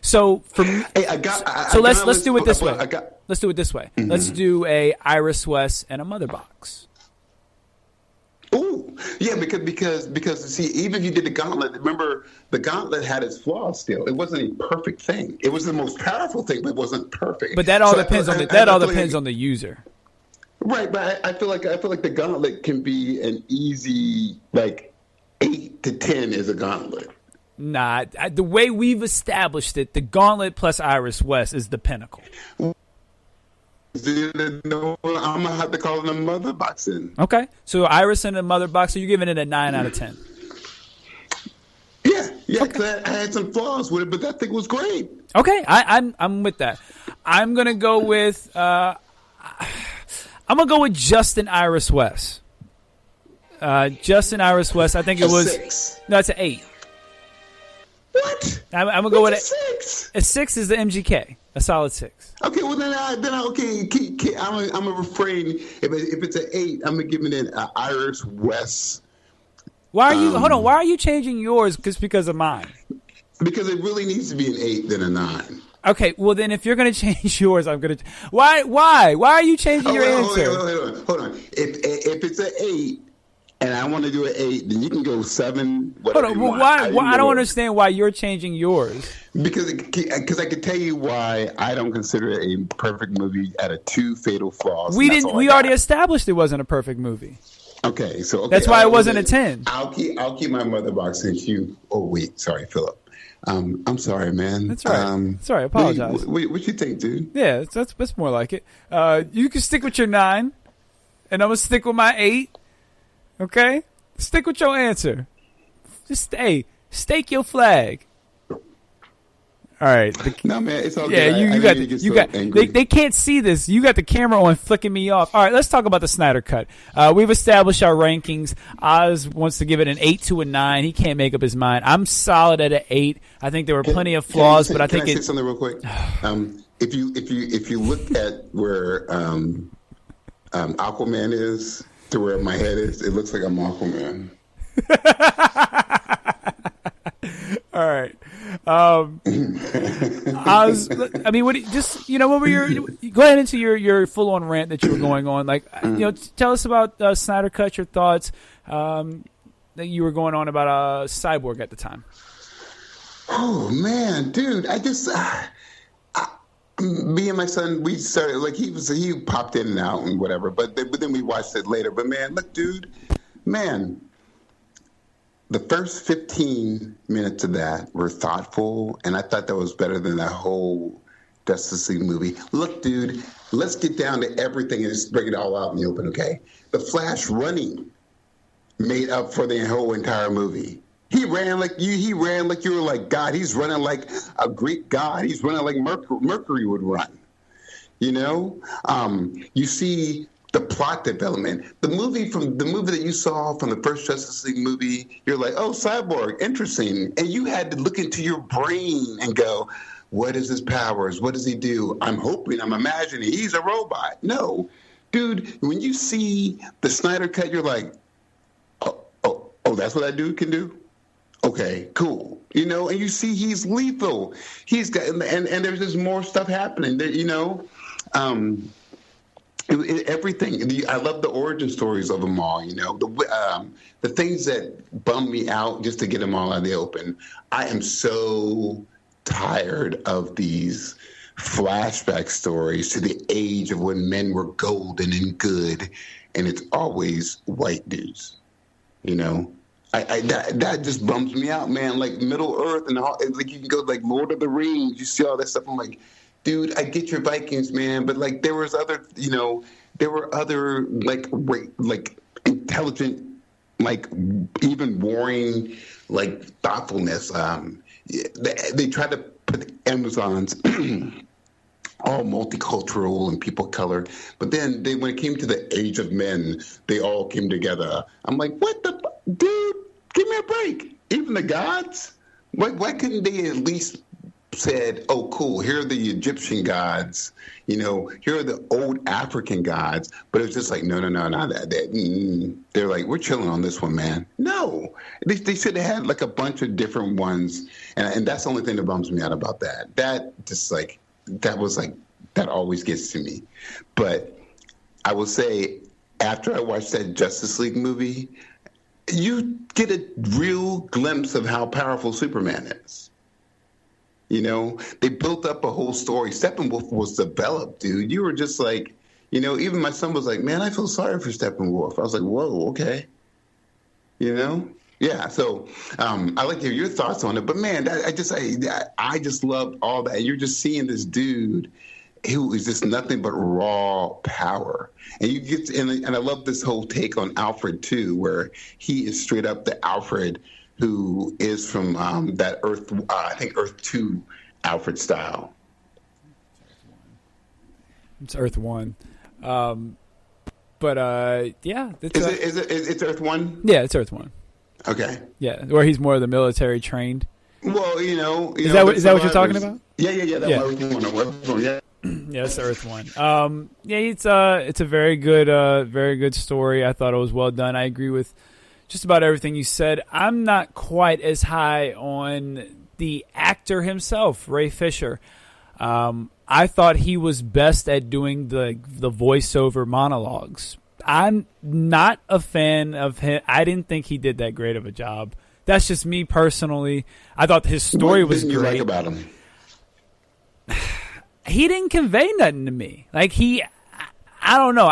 So for me, let's do it this way. Let's do it this way. Mm-hmm. Let's do a Iris West and a Mother Box. Oh, yeah, because see, even if you did the gauntlet, remember the gauntlet had its flaws still. It wasn't a perfect thing. It was the most powerful thing, but it wasn't perfect. But that all depends on the user. Right, but I feel like the gauntlet can be an easy 8 to 10 is a gauntlet. Nah, the way we've established it, the gauntlet plus Iris West is the pinnacle. No, I'm gonna have to call it a Mother Box in. Okay, so Iris and a Mother Box. So you're giving it a 9 out of 10. Yeah, okay. I had some flaws with it, but that thing was great. Okay, I'm with that. I'm gonna go with Justin Iris West. Justin Iris West. I think it was 6. No, it's an 8. What? I'm gonna go with a 6. A 6 is the MGK. A solid 6. Okay, well then I'm gonna refrain. If it's an 8, I'm gonna give it an Iris West. Why are you? Hold on. Why are you changing yours? Because of mine. Because it really needs to be an 8 than a 9. Okay, well then, if you're gonna change yours, I'm gonna. Why are you changing your answer? Hold on. If it's an 8. And I want to do an 8, then you can go 7. Hold on. Well, why? I don't understand why you're changing yours. Because I can tell you why I don't consider it a perfect movie out of 2 fatal flaws. We already established it wasn't a perfect movie. Okay, so that's why it wasn't a 10. I'll keep my Mother Box since you. Oh wait, sorry, Philip. I'm sorry, man. That's right. Sorry, I apologize. What you think, dude? Yeah, that's more like it. You can stick with your 9, and I'm gonna stick with my 8. Okay? Stick with your answer. Just stake your flag. All right. No, man, it's all good. Yeah, you got they can't see this. You got the camera on flicking me off. All right, let's talk about the Snyder Cut. We've established our rankings. Oz wants to give it an 8 to a 9. He can't make up his mind. I'm solid at an 8. I think there were plenty of flaws, but I think say something real quick. If you look at where Aquaman is to where my head is, it looks like I'm Aquaman. All right. What were your? Go ahead into your full on rant that you were going on. Tell us about Snyder Cut. Your thoughts that you were going on about Cyborg at the time. Oh man, dude! I just me and my son, we started he popped in and out and whatever, but then we watched it later. But man, look, dude, man. The first 15 minutes of that were thoughtful, and I thought that was better than that whole Justice League movie. Look, dude, let's get down to everything and just bring it all out in the open, okay? The Flash running made up for the whole entire movie. He ran like you were like God. He's running like a Greek god. He's running like Mercury would run. You know? You see the plot development. The movie that you saw from the first Justice League movie, you're like, oh, Cyborg, interesting. And you had to look into your brain and go, what is his powers? What does he do? I'm imagining he's a robot. No. Dude, when you see the Snyder Cut, you're like, oh, that's what that dude can do? Okay, cool. You know, and you see he's lethal. He's got, and there's just more stuff happening that, you know, everything. I love the origin stories of them all. You know, the things that bum me out just to get them all out of the open. I am so tired of these flashback stories to the age of when men were golden and good, and it's always white dudes. You know, that just bums me out, man. Like Middle Earth and all, like you can go like Lord of the Rings, you see all that stuff. I'm like, dude, I get your Vikings, man, but like there were other like intelligent, like even warring, like thoughtfulness. They tried to put the Amazons all multicultural and people of color, but then when it came to the Age of Men, they all came together. I'm like, what the dude? Give me a break. Even the gods? Why couldn't they at least said, oh, cool, here are the Egyptian gods, you know, here are the old African gods, but it's just like, no, not that. They're like, we're chilling on this one, man. No, they should have had like a bunch of different ones, and that's the only thing that bums me out about that. That always gets to me. But I will say, after I watched that Justice League movie, you get a real glimpse of how powerful Superman is. You know, they built up a whole story. Steppenwolf was developed, dude. You were just like, you know, even my son was like, man, I feel sorry for Steppenwolf. I was like, whoa, okay. You know? Yeah, so I'd like to hear your thoughts on it. But, man, I just love all that. You're just seeing this dude who is just nothing but raw power. And you get and I love this whole take on Alfred, too, where he is straight up the Alfred who is from that Earth, I think Earth 2 Alfred style. It's Earth 1. Yeah. It's Earth 1? Yeah, it's Earth 1. Okay. Yeah, where he's more of the military trained. Well, is that what you're talking about? Yeah. That's Earth 1. Yeah. Yeah, it's Earth 1. It's a very good story. I thought it was well done. I agree with just about everything you said. I'm not quite as high on the actor himself, Ray Fisher. I thought he was best at doing the voiceover monologues. I'm not a fan of him. I didn't think he did that great of a job. That's just me personally. I thought his story was great. What did you like about him? He didn't convey nothing to me. Like I don't know.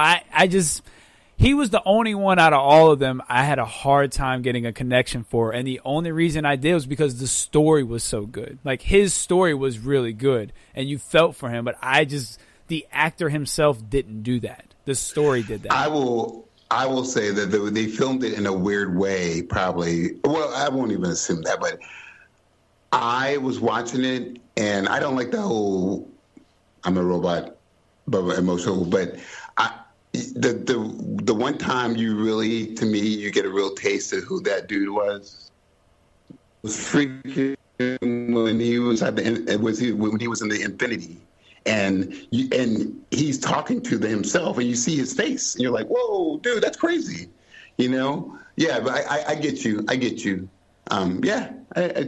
He was the only one out of all of them I had a hard time getting a connection for. And the only reason I did was because the story was so good. Like, his story was really good, and you felt for him. But the actor himself didn't do that. The story did that. I will say that they filmed it in a weird way, probably. Well, I won't even assume that. But I was watching it, and I don't like the whole I'm a robot, but emotional. But the one time to me, you get a real taste of who that dude was freaking when he was when he was in the Infinity, and he's talking to himself, and you see his face, and you're like, whoa, dude, that's crazy, you know? Yeah, but I get you.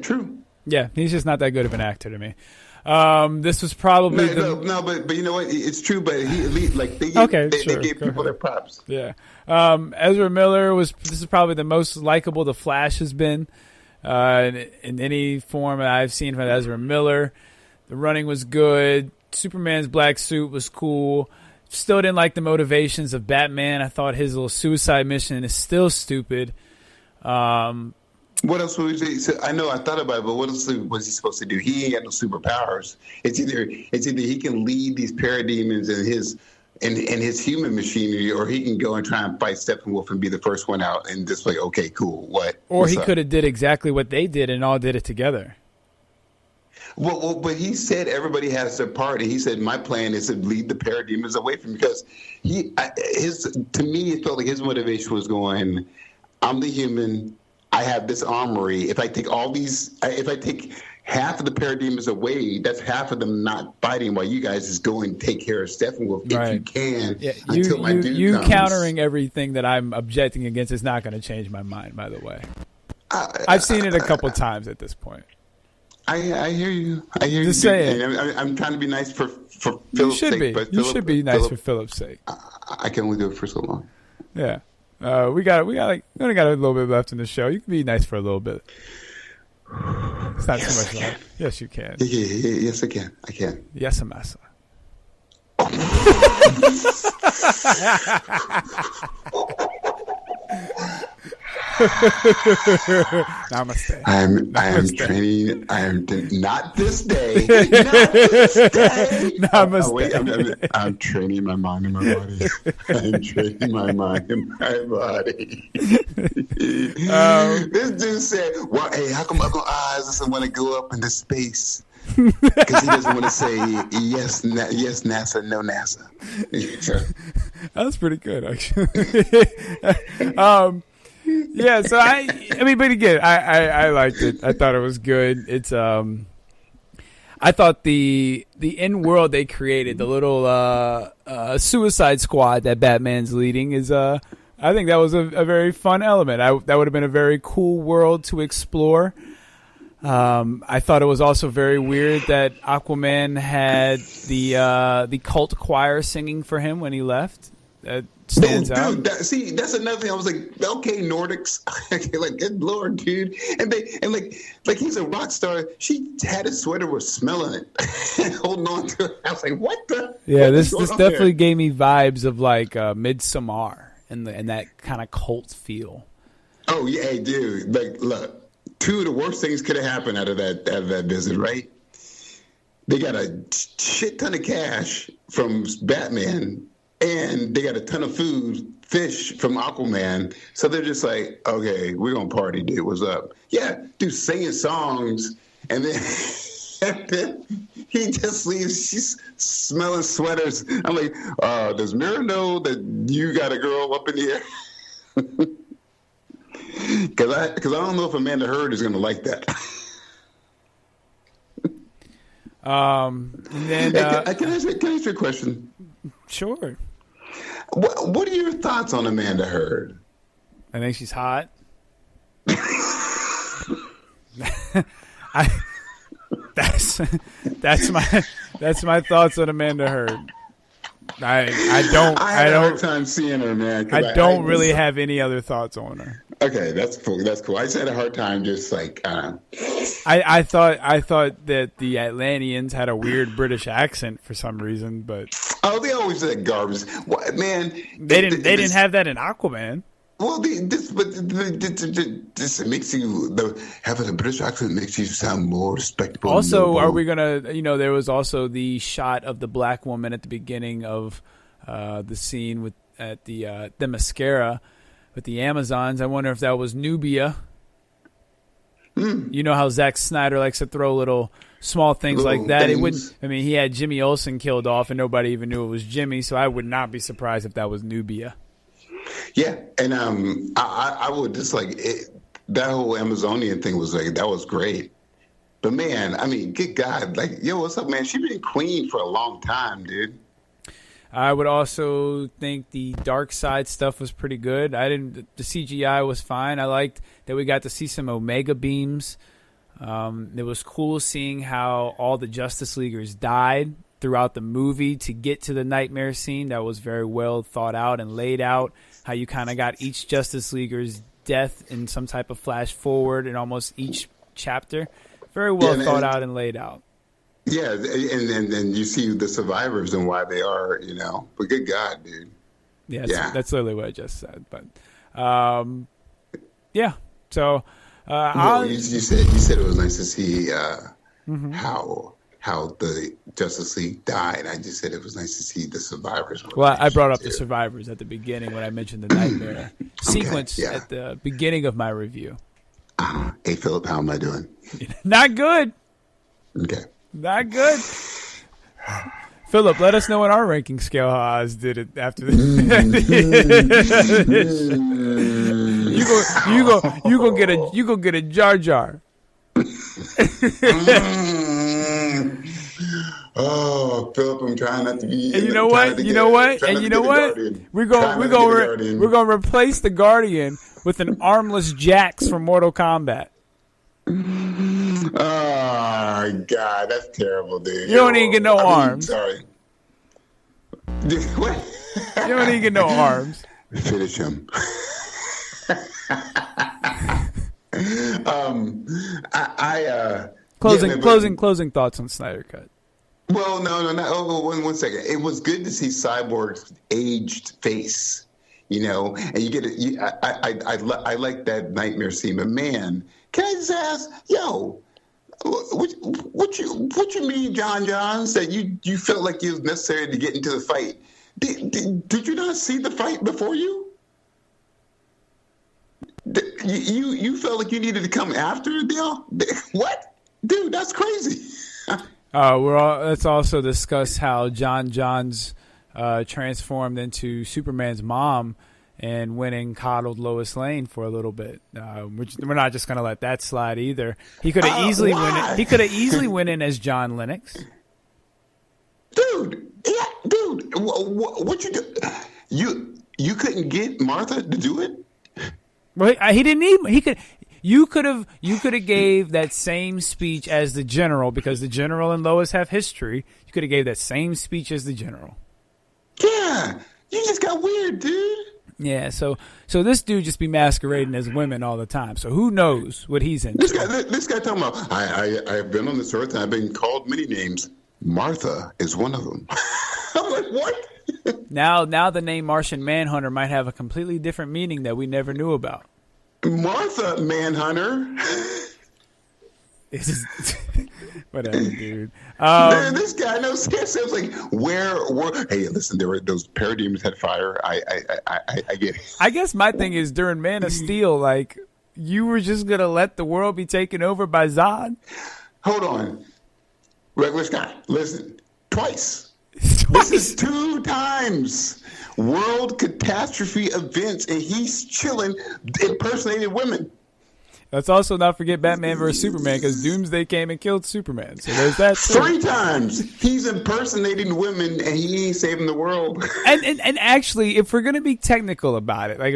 True. Yeah, he's just not that good of an actor to me. This was probably but you know what? It's true. But they gave people their props. Yeah, Ezra Miller this is probably the most likable the Flash has been in any form that I've seen from Ezra Miller. The running was good. Superman's black suit was cool. Still didn't like the motivations of Batman. I thought his little suicide mission is still stupid. What else was he? So I know I thought about it, but what else was he supposed to do? He ain't got no superpowers. It's either he can lead these parademons in his human machinery, or he can go and try and fight Steppenwolf and be the first one out and just like, okay, cool, what? Or he could have did exactly what they did and all did it together. Well, but he said everybody has their part, and he said my plan is to lead the parademons away from him, because to me it felt like his motivation was going, I'm the human. I have this armory. If I take half of the parademons away, that's half of them not fighting, while you guys just go and take care of Steppenwolf if you can. Yeah, until my dude you comes. Countering everything that I'm objecting against is not going to change my mind. By the way, I've seen it a couple times at this point. I hear you. Just saying. I'm trying to be nice for Philip's sake. But you should be nice for Philip's sake. I can only do it for so long. Yeah. We only got a little bit left in the show. You can be nice for a little bit. It's not too much love. Yes, you can. Yes, I can. I can. Yes, Amasa. Namaste. I am training. I am not this day. Not this day. Namaste. Oh, wait, I'm training my mind and my body. I'm training my mind and my body. This dude said, "Well, hey, how come Uncle Oz doesn't want to go up into space?" Because he doesn't want to say yes, yes, NASA, no NASA. That was pretty good, actually. Yeah, so I mean, but again, I liked it. I thought it was good. It's I thought the in world they created, the little Suicide Squad that Batman's leading is I think that was a very fun element. That would have been a very cool world to explore. I thought it was also very weird that Aquaman had the cult choir singing for him when he left. That stands out. Dude, that's another thing. I was like, okay, Nordics, like, good lord, dude. And like he's a rock star. She had a sweater with smelling it, holding on to it. I was like, what the? Yeah, this definitely gave me vibes of like Midsommar and that kind of cult feel. Oh yeah, hey, dude. Like, look, two of the worst things could have happened out of that visit, right? They got a shit ton of cash from Batman. And they got a ton of fish from Aquaman. So they're just like, okay, we're going to party, dude. What's up? Yeah, dude, singing songs. And then, he just leaves. She's smelling sweaters. I'm like, does Mira know that you got a girl up in the air? Because I don't know if Amanda Heard is going to like that. And then, can I ask you a question? Sure. What are your thoughts on Amanda Heard? I think she's hot. That's my thoughts on Amanda Heard. I had a hard time seeing her, man. I don't really have any other thoughts on her. Okay, that's cool. That's cool. I just had a hard time just like. I thought that the Atlanteans had a weird British accent for some reason, but they always said garbage. What, man? They didn't have that in Aquaman. Well, this makes you having a British accent makes you sound more respectable. Also, are we gonna? There was also the shot of the black woman at the beginning of the scene at the mascara with the Amazons. I wonder if that was Nubia. You know how Zack Snyder likes to throw little small things like that. It wouldn't. I mean, he had Jimmy Olsen killed off, and nobody even knew it was Jimmy. So I would not be surprised if that was Nubia. Yeah, and I would just like that whole Amazonian thing was like that was great. But man, I mean, good God, like, yo, what's up, man? She's been queen for a long time, dude. I would also think the dark side stuff was pretty good. The CGI was fine. I liked that we got to see some Omega beams. It was cool seeing how all the Justice Leaguers died throughout the movie to get to the nightmare scene. That was very well thought out and laid out. How you kind of got each Justice Leaguer's death in some type of flash forward in almost each chapter. Very well thought out and laid out. Yeah, and you see the survivors and why they are, But good God, dude. Yeah, that's literally what I just said. But, yeah. So, you said it was nice to see how the Justice League died. I just said it was nice to see the survivors. Well, I brought up the survivors at the beginning when I mentioned the nightmare sequence at the beginning of my review. Hey, Philip, how am I doing? Not good. Okay. Not good. Philip, let us know on our ranking scale how Oz did it after this. You go get a Jar Jar. Oh, Philip, I'm trying not to be. And you know what? We're gonna replace the Guardian with an armless Jax from Mortal Kombat. Oh God, that's terrible, dude. You don't even get no arms. Sorry. Dude, what? You don't even get no arms. Finish him. Closing thoughts on Snyder Cut. Well, no. One second. It was good to see Cyborg's aged face, and you get it. I like that nightmare scene. But man, can I just ask, what you mean, John Johns, that you felt like it was necessary to get into the fight? Did you not see the fight before you? You felt like you needed to come after the deal? What? Dude, that's crazy. Let's also discuss how John Johns transformed into Superman's mom and went and coddled Lois Lane for a little bit. We're not just going to let that slide either. He could have easily went. He could have easily went in as John Lennox. Dude, what you do? You couldn't get Martha to do it? Well, he didn't even. He could. You could have gave that same speech as the general, because the general and Lois have history. You could have gave that same speech as the general. Yeah, you just got weird, dude. Yeah, so this dude just be masquerading as women all the time. So who knows what he's into? This guy talking about, I've been on this earth and I've been called many names. Martha is one of them. I'm like, what? Now the name Martian Manhunter might have a completely different meaning that we never knew about. Martha Manhunter. Whatever, dude. Man, this guy knows sounds like where. Hey, listen, there were those parademons had fire. I get it. I guess my thing is during Man of Steel, like you were just gonna let the world be taken over by Zod. Hold on, regular guy. Listen, twice. This is 2 times world catastrophe events, and he's chilling, impersonating women. Let's also not forget Batman vs. Superman, because Doomsday came and killed Superman. So there's that too. 3 times he's impersonating women, and he ain't saving the world. And actually, if we're gonna be technical about it, like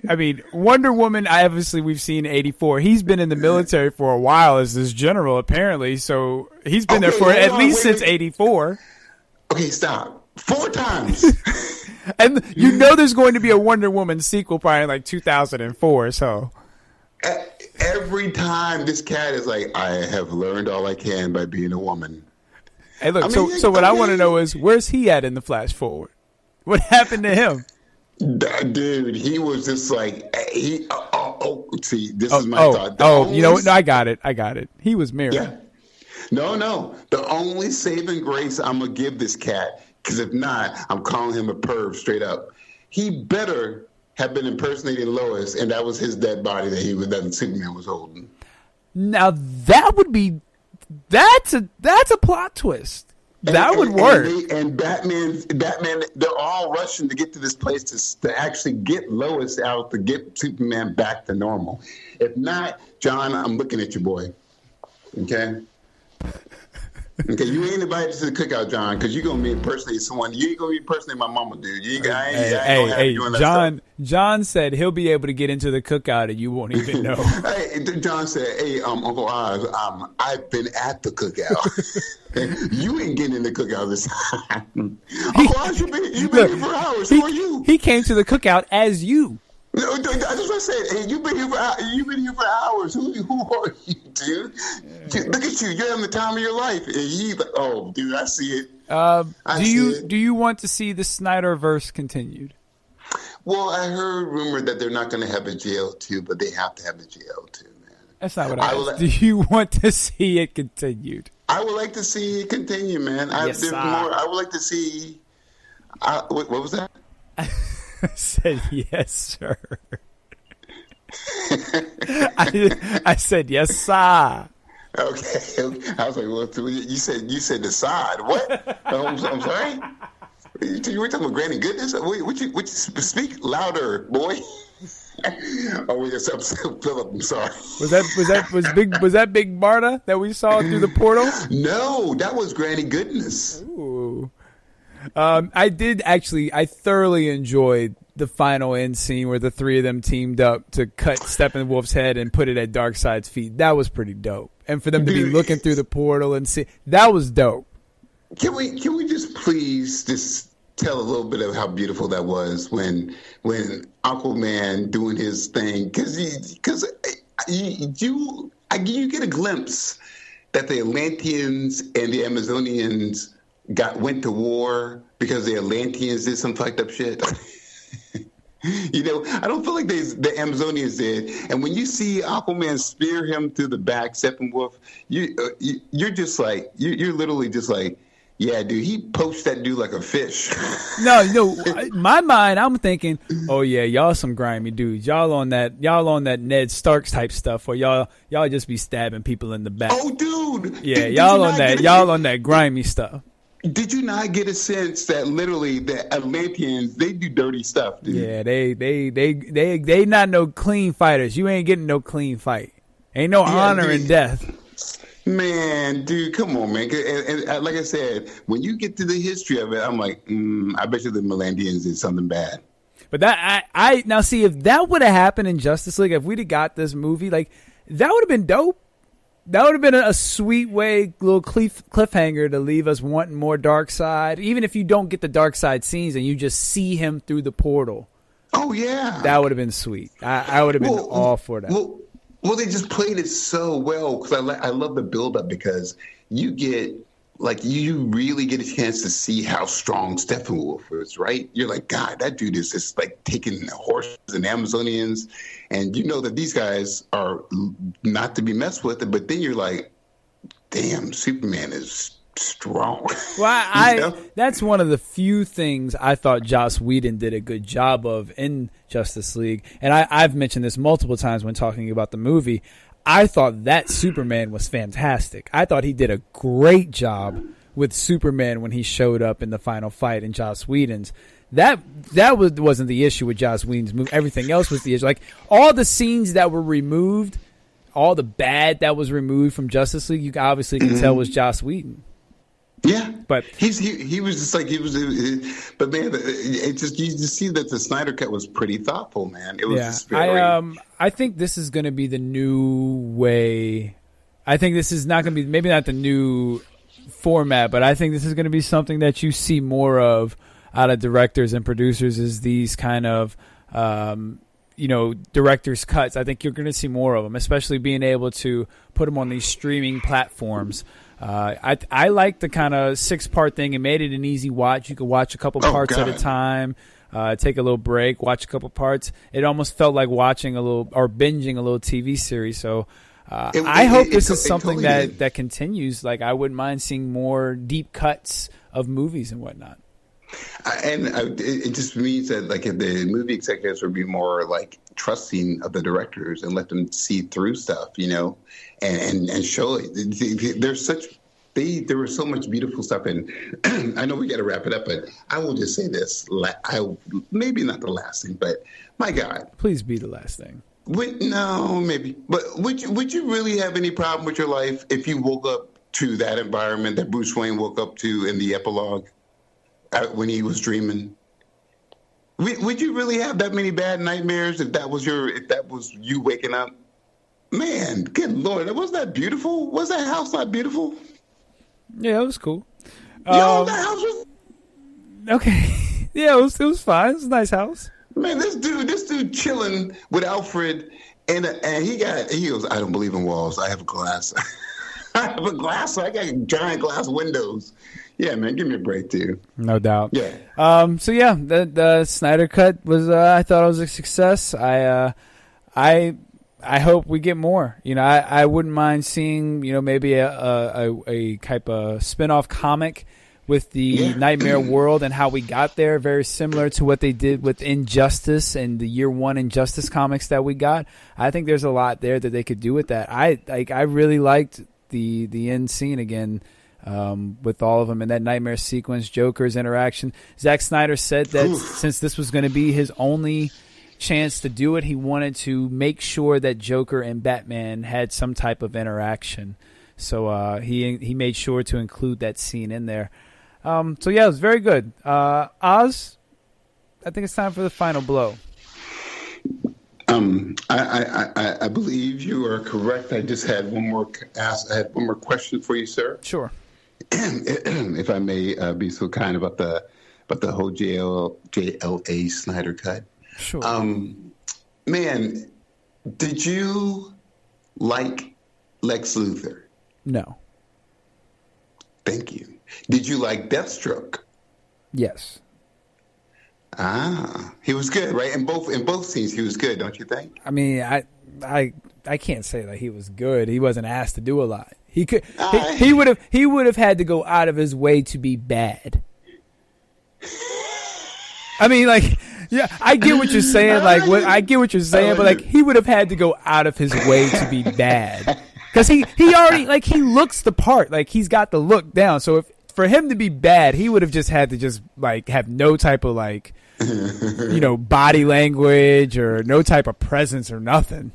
I mean, Wonder Woman. Obviously, we've seen 84. He's been in the military for a while as this general, apparently. So he's been there for at least since 84. Okay, stop. 4 times. And you know there's going to be a Wonder Woman sequel probably in like 2004. So every time this cat is like, I have learned all I can by being a woman. Hey, look. So what I want to know is, where's he at in the flash forward? What happened to him? Dude, he was just like see, this is my thought. You know what? No, I got it. He was Mira. Yeah. No. The only saving grace I'm gonna give this cat, because if not, I'm calling him a perv straight up. He better have been impersonating Lois, and that was his dead body that Superman was holding. Now that's a plot twist. That would work. And Batman, they're all rushing to get to this place to actually get Lois out, to get Superman back to normal. If not, John, I'm looking at you, boy. Okay? Okay, you ain't invited to the cookout, John, because you're going to be impersonating someone. You ain't going to be impersonating my mama, dude. John said he'll be able to get into the cookout and you won't even know. John said, Uncle Oz, I've been at the cookout. You ain't getting in the cookout this time. Uncle Oz, you've been here for hours. Who are you? He came to the cookout as you. No, that's what I said. Hey, you've been here for hours. Who are you, dude? Look at you. You're having the time of your life. And he's like, oh, dude, I see it. Do you want to see the Snyderverse continued? Well, I heard rumor that they're not going to have a jail 2, but they have to have a jail 2, man. That's not what I asked. Do you want to see it continued? I would like to see it continue, man. I would like to see. What was that? I said yes, sir. I said yes, sir. Okay. I was like, well, you said the side. What? I'm sorry. You were talking about Granny Goodness. Would you speak louder, boy? Oh, wait, Philip. I'm sorry. Was that Big Marta that we saw through the portal? No, that was Granny Goodness. Ooh. I thoroughly enjoyed the final end scene where the 3 of them teamed up to cut Steppenwolf's head and put it at Darkseid's feet. That was pretty dope. And for them to be looking through the portal and see, that was dope. Can we just please just tell a little bit of how beautiful that was when Aquaman doing his thing, because you get a glimpse that the Atlanteans and the Amazonians went to war because the Atlanteans did some fucked up shit. I don't feel like the Amazonians did. And when you see Aquaman spear him through the back, Steppenwolf, you're just like, you're literally just like, yeah, dude, he poached that dude like a fish. No, in my mind, I'm thinking, oh yeah, y'all some grimy dudes. Y'all on that Ned Stark type stuff, or y'all just be stabbing people in the back. Oh, dude. Yeah, y'all on that grimy stuff. Did you not get a sense that literally the Atlanteans, they do dirty stuff, dude? Yeah, they not no clean fighters. You ain't getting no clean fight. Ain't no honor in death. Man, dude, come on, man. And like I said, when you get to the history of it, I'm like, I bet you the Atlanteans did something bad. But that I now see, if that would have happened in Justice League, if we'd have got this movie, like, that would have been dope. That would have been a sweet way, little cliffhanger to leave us wanting more Darkseid. Even if you don't get the Darkseid scenes and you just see him through the portal. Oh, yeah. That would have been sweet. I would have been all for that. Well, they just played it so well, because I love the build-up, because you really get a chance to see how strong Steppenwolf is, right? You're like, God, that dude is just like taking horses and Amazonians, and you know that these guys are not to be messed with. But then you're like, damn, Superman is strong. Well, that's one of the few things I thought Joss Whedon did a good job of in Justice League, and I've mentioned this multiple times when talking about the movie. I thought that Superman was fantastic. I thought he did a great job with Superman when he showed up in the final fight in Joss Whedon's. That wasn't the issue with Joss Whedon's movie. Everything else was the issue. Like, all the scenes that were removed, all the bad that was removed from Justice League, you obviously can tell was Joss Whedon. Yeah, but he was just like, but man, it just, you just see that the Snyder cut was pretty thoughtful, man. It was just very. I think this is going to be the new way. I think this is not going to be, maybe not the new format, but I think this is going to be something that you see more of out of directors and producers, is these kind of director's cuts. I think you're going to see more of them, especially being able to put them on these streaming platforms. I like the kind of 6-part thing. It made it an easy watch. You could watch a couple parts at a time, take a little break, watch a couple parts. It almost felt like watching a little, or binging a little TV series. So I hope this is something that continues. Like, I wouldn't mind seeing more deep cuts of movies and whatnot. It just means that, like, if the movie executives would be more like trusting of the directors and let them see through stuff, and show it. There was so much beautiful stuff, and I know we got to wrap it up, but I will just say this: maybe not the last thing, but my God, please be the last thing. No, maybe, but would you really have any problem with your life if you woke up to that environment that Bruce Wayne woke up to in the epilogue? When he was dreaming, would you really have that many bad nightmares if that was you waking up? Man, good Lord, wasn't that beautiful? Was that house not beautiful? Yeah, it was cool. That house was okay. Yeah, it was fine. It was a nice house. Man, this dude chilling with Alfred, and he goes, I don't believe in walls. I have a glass. I have a glass. So I got giant glass windows. Yeah, man, give me a break, too. No doubt. Yeah. So yeah, the Snyder cut was. I thought it was a success. I hope we get more. I wouldn't mind seeing maybe a type of spin-off comic with the Nightmare World and how we got there. Very similar to what they did with Injustice and the Year One Injustice comics that we got. I think there's a lot there that they could do with that. I really liked the end scene again. With all of them in that nightmare sequence, Joker's interaction. Zack Snyder said that since this was going to be his only chance to do it, he wanted to make sure that Joker and Batman had some type of interaction. So he made sure to include that scene in there. So yeah, it was very good. Oz, I think it's time for the final blow. I believe you are correct. I just had one more question for you, sir. Sure. If I may be so kind about about the whole JLA Snyder cut. Sure. Man, did you like Lex Luthor? No. Thank you. Did you like Deathstroke? Yes. He was good, right? In both scenes, he was good, don't you think? I mean, I can't say that he was good. He wasn't asked to do a lot. He could. He would have had to go out of his way to be bad. I mean, like, yeah, I get what you're saying. Like, I get what you're saying, but like, he would have had to go out of his way to be bad because he already, like, he looks the part. Like, he's got the look down. So if for him to be bad, he would have just had to just like have no type of like, body language or no type of presence or nothing.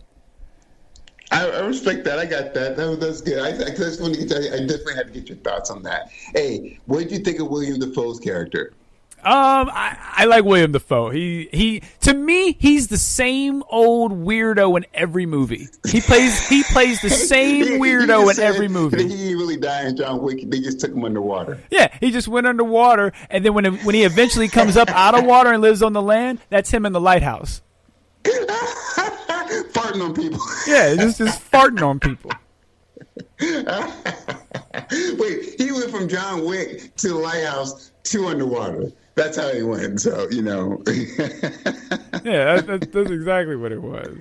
I respect that. I got that. That's good. I just want to get I definitely had to get your thoughts on that. Hey, what did you think of William Dafoe's character? I like William Dafoe. He to me, he's the same old weirdo in every movie. He plays the same weirdo in every movie. He didn't really die in John Wick. They just took him underwater. Yeah, he just went underwater, and then when he eventually comes up out of water and lives on the land, that's him in the lighthouse. Farting on people. Yeah, just farting on people. Wait, he went from John Wick to the lighthouse to underwater. That's how he went. So, Yeah, that's exactly what it was.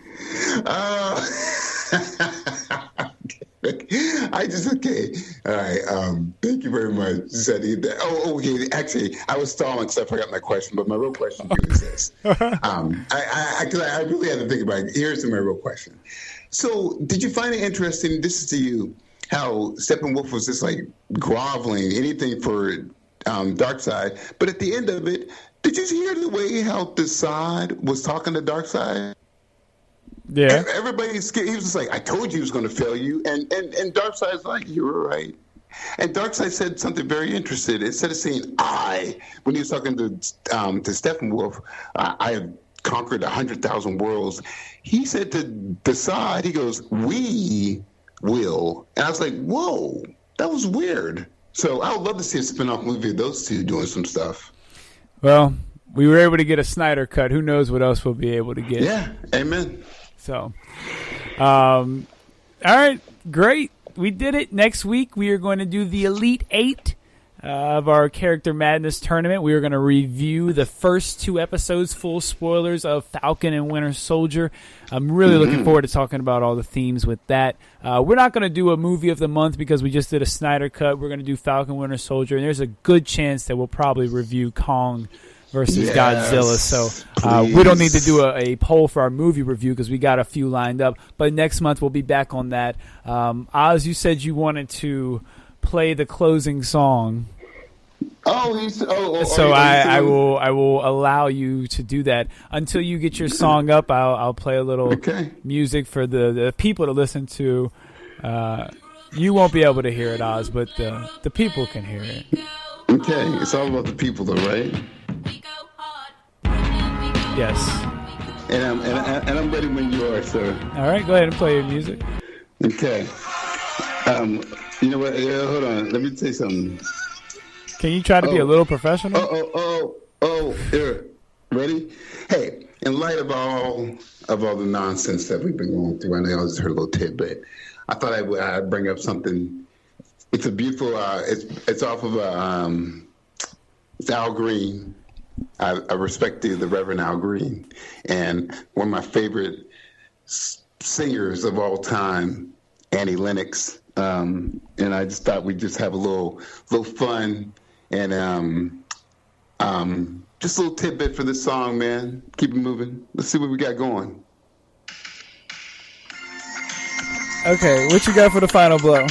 Okay. All right. Thank you very much. Okay. Actually, I was stalling because I forgot my question, but my real question to you is this. I really had to think about it. Here's my real question. So, did you find it interesting, this is to you, how Steppenwolf was just like groveling anything for Darkseid, but at the end of it, did you hear the way how Desaad was talking to Darkseid? Yeah. Everybody's scared. He was just like, I told you he was going to fail you. And Darkseid's like, you were right. And Darkseid said something very interesting. Instead of saying when he was talking to Steppenwolf, I have conquered 100,000 worlds. He said to Desaad, he goes, we will. And I was like, whoa, that was weird. So I would love to see a spin-off movie of those two doing some stuff. Well, we were able to get a Snyder cut. Who knows what else we'll be able to get. Yeah, amen. So, all right, great. We did it. Next week, we are going to do the Elite 8 of our Character Madness tournament. We are going to review the first 2 episodes, full spoilers, of Falcon and Winter Soldier. I'm really looking forward to talking about all the themes with that. We're not going to do a movie of the month because we just did a Snyder cut. We're going to do Falcon, Winter Soldier, and there's a good chance that we'll probably review Kong versus Godzilla. So we don't need to do a poll for our movie review because we got a few lined up. But next month we'll be back on that. Oz, you said you wanted to play the closing song. So I will allow you to do that until you get your song up. I'll play a little music for the people to listen to. You won't be able to hear it, Oz, but the people can hear it. Okay, it's all about the people, though, right? Yes. And I'm ready when you are, sir. All right, go ahead and play your music. Okay. You know what? Hold on. Let me tell you something. Can you try to be a little professional? Here. Ready? Hey, in light of all the nonsense that we've been going through, I know I just heard a little tidbit. I thought I'd bring up something. It's a beautiful. It's off of it's Al Green. I respect the Reverend Al Green, and one of my favorite singers of all time, Annie Lennox. And I just thought we'd just have a little fun. And just a little tidbit for this song, man. Keep it moving. Let's see what we got going. Okay, what you got for the final blow?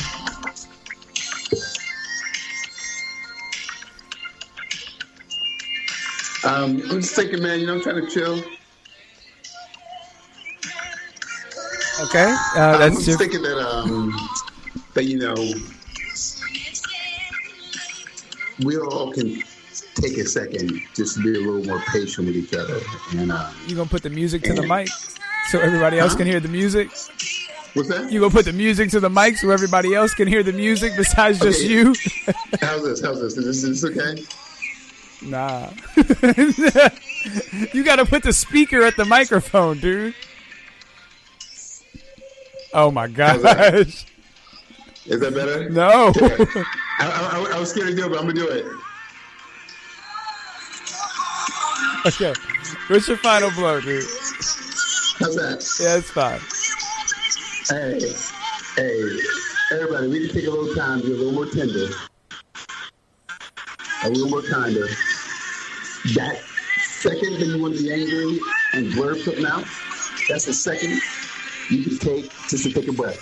I'm just thinking, man, I'm trying to chill. Okay. I'm just thinking that we all can take a second just to be a little more patient with each other. And you gonna put the music to the mic so everybody else can hear the music? What's that? You gonna put the music to the mic so everybody else can hear the music besides just you? How's this? Is this okay? Nah. You got to put the speaker at the microphone, dude. Oh, my gosh. Is that better? No. Okay. I was scared to do it, but I'm going to do it. Okay. What's your final blow, dude? How's that? Yeah, it's fine. Hey, everybody, we can take a little time to be a little more tender. A little more kinder. That second that you want to be angry and blurb something out, that's the second you can take just to take a breath.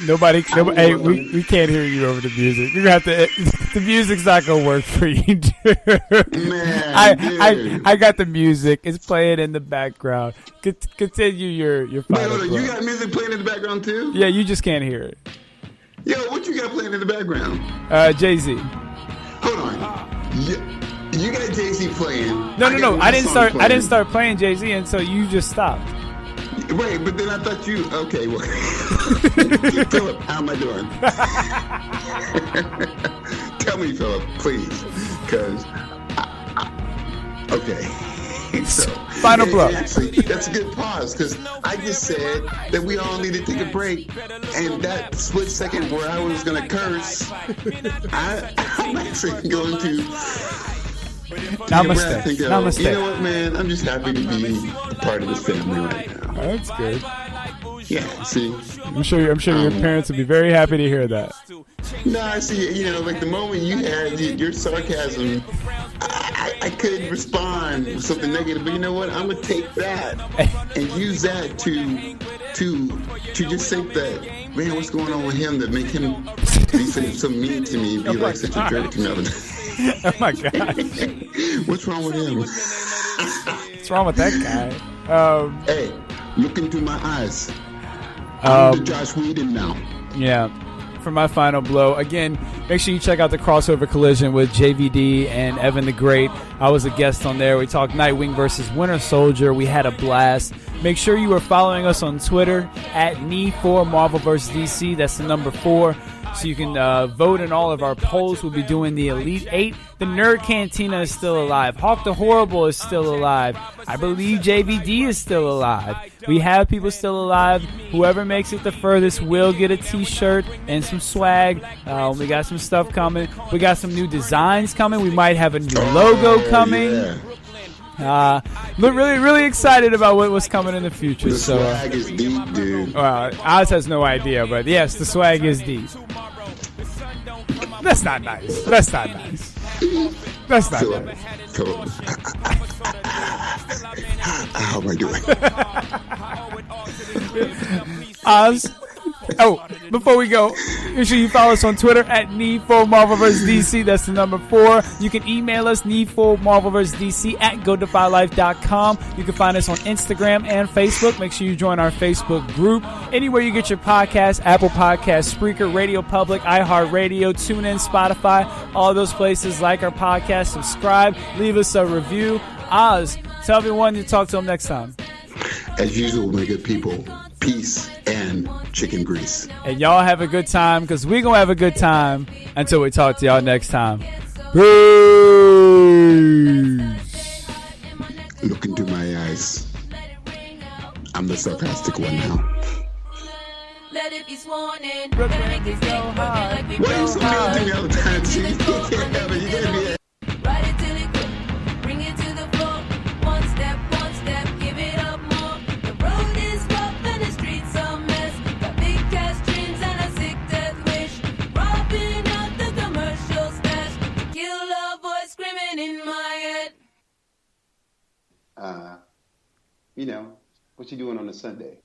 Nobody hey, we can't hear you over the music. You're gonna have to. The music's not gonna work for you, dude. Man, I got the music. It's playing in the background. Continue your final. Wait, you got music playing in the background too? Yeah, you just can't hear it. Yo, what you got playing in the background? Jay-Z. Hold on. You got Jay-Z playing. No. I didn't start playing Jay-Z until you just stopped. Wait, but then I thought you. Okay, well, Philip, how am I doing? Tell me, Philip, please, because okay. So final blow. Actually, that's a good pause because I just said that we all need to take a break, and that split second where I was going to curse, I'm actually going to. Namaste. Go, Namaste. You know what, man? I'm just happy to be a part of this family right now. That's good. Yeah, see? I'm sure your parents would be very happy to hear that. No, I see, like the moment you had your sarcasm, I could respond with something negative, but you know what? I'm going to take that and use that to just think that, man, what's going on with him that make him be so mean to me, be like such a jerk to me. Oh my God. What's wrong with him? What's wrong with that guy? Hey, look into my eyes. I'm the Josh Whedon now. Yeah. For my final blow, again, make sure you check out the crossover collision with JVD and Evan the Great. I was a guest on there. We talked Nightwing versus Winter Soldier. We had a blast. Make sure you are following us on Twitter at @NE4Marvel vs. DC. That's the number 4. So you can vote in all of our polls. We'll be doing the Elite 8. The Nerd Cantina is still alive. Hawk the Horrible is still alive. I believe JVD is still alive. We have people still alive. Whoever makes it the furthest will get a t-shirt and some swag. We got some stuff coming. We got some new designs coming. We might have a new logo coming. Yeah. Really, really excited about what's coming in the future. The swag is deep, dude. Oz has no idea, but yes, the swag is deep. That's not nice. That's not nice. That's not nice. Philip. How am I doing? Oz. Oh, before we go, make sure you follow us on Twitter at Need4Marvel vs. DC. That's the number 4. You can email us, Need4Marvel vs. DC at GoDefyLife.com. You can find us on Instagram and Facebook. Make sure you join our Facebook group. Anywhere you get your podcasts, Apple Podcasts, Spreaker, Radio Public, iHeartRadio, TuneIn, Spotify, all those places. Like our podcast, subscribe, leave us a review. Oz, tell everyone to talk to them next time. As usual, my good people, peace and chicken grease. And y'all have a good time, because we're going to have a good time until we talk to y'all next time. Peace. Look into my eyes. I'm the sarcastic one now. Let it be sworn in. Make it go hard. Why are you so mean to me all the time? See, you can't have it. You gotta be Ride it till it quick. Bring it to the floor. One step, give it up more. The road is rough and the streets a mess. Got big cash dreams and a sick death wish. Robbing out the commercial stash. Kill a voice screaming in my head. what you doing on a Sunday?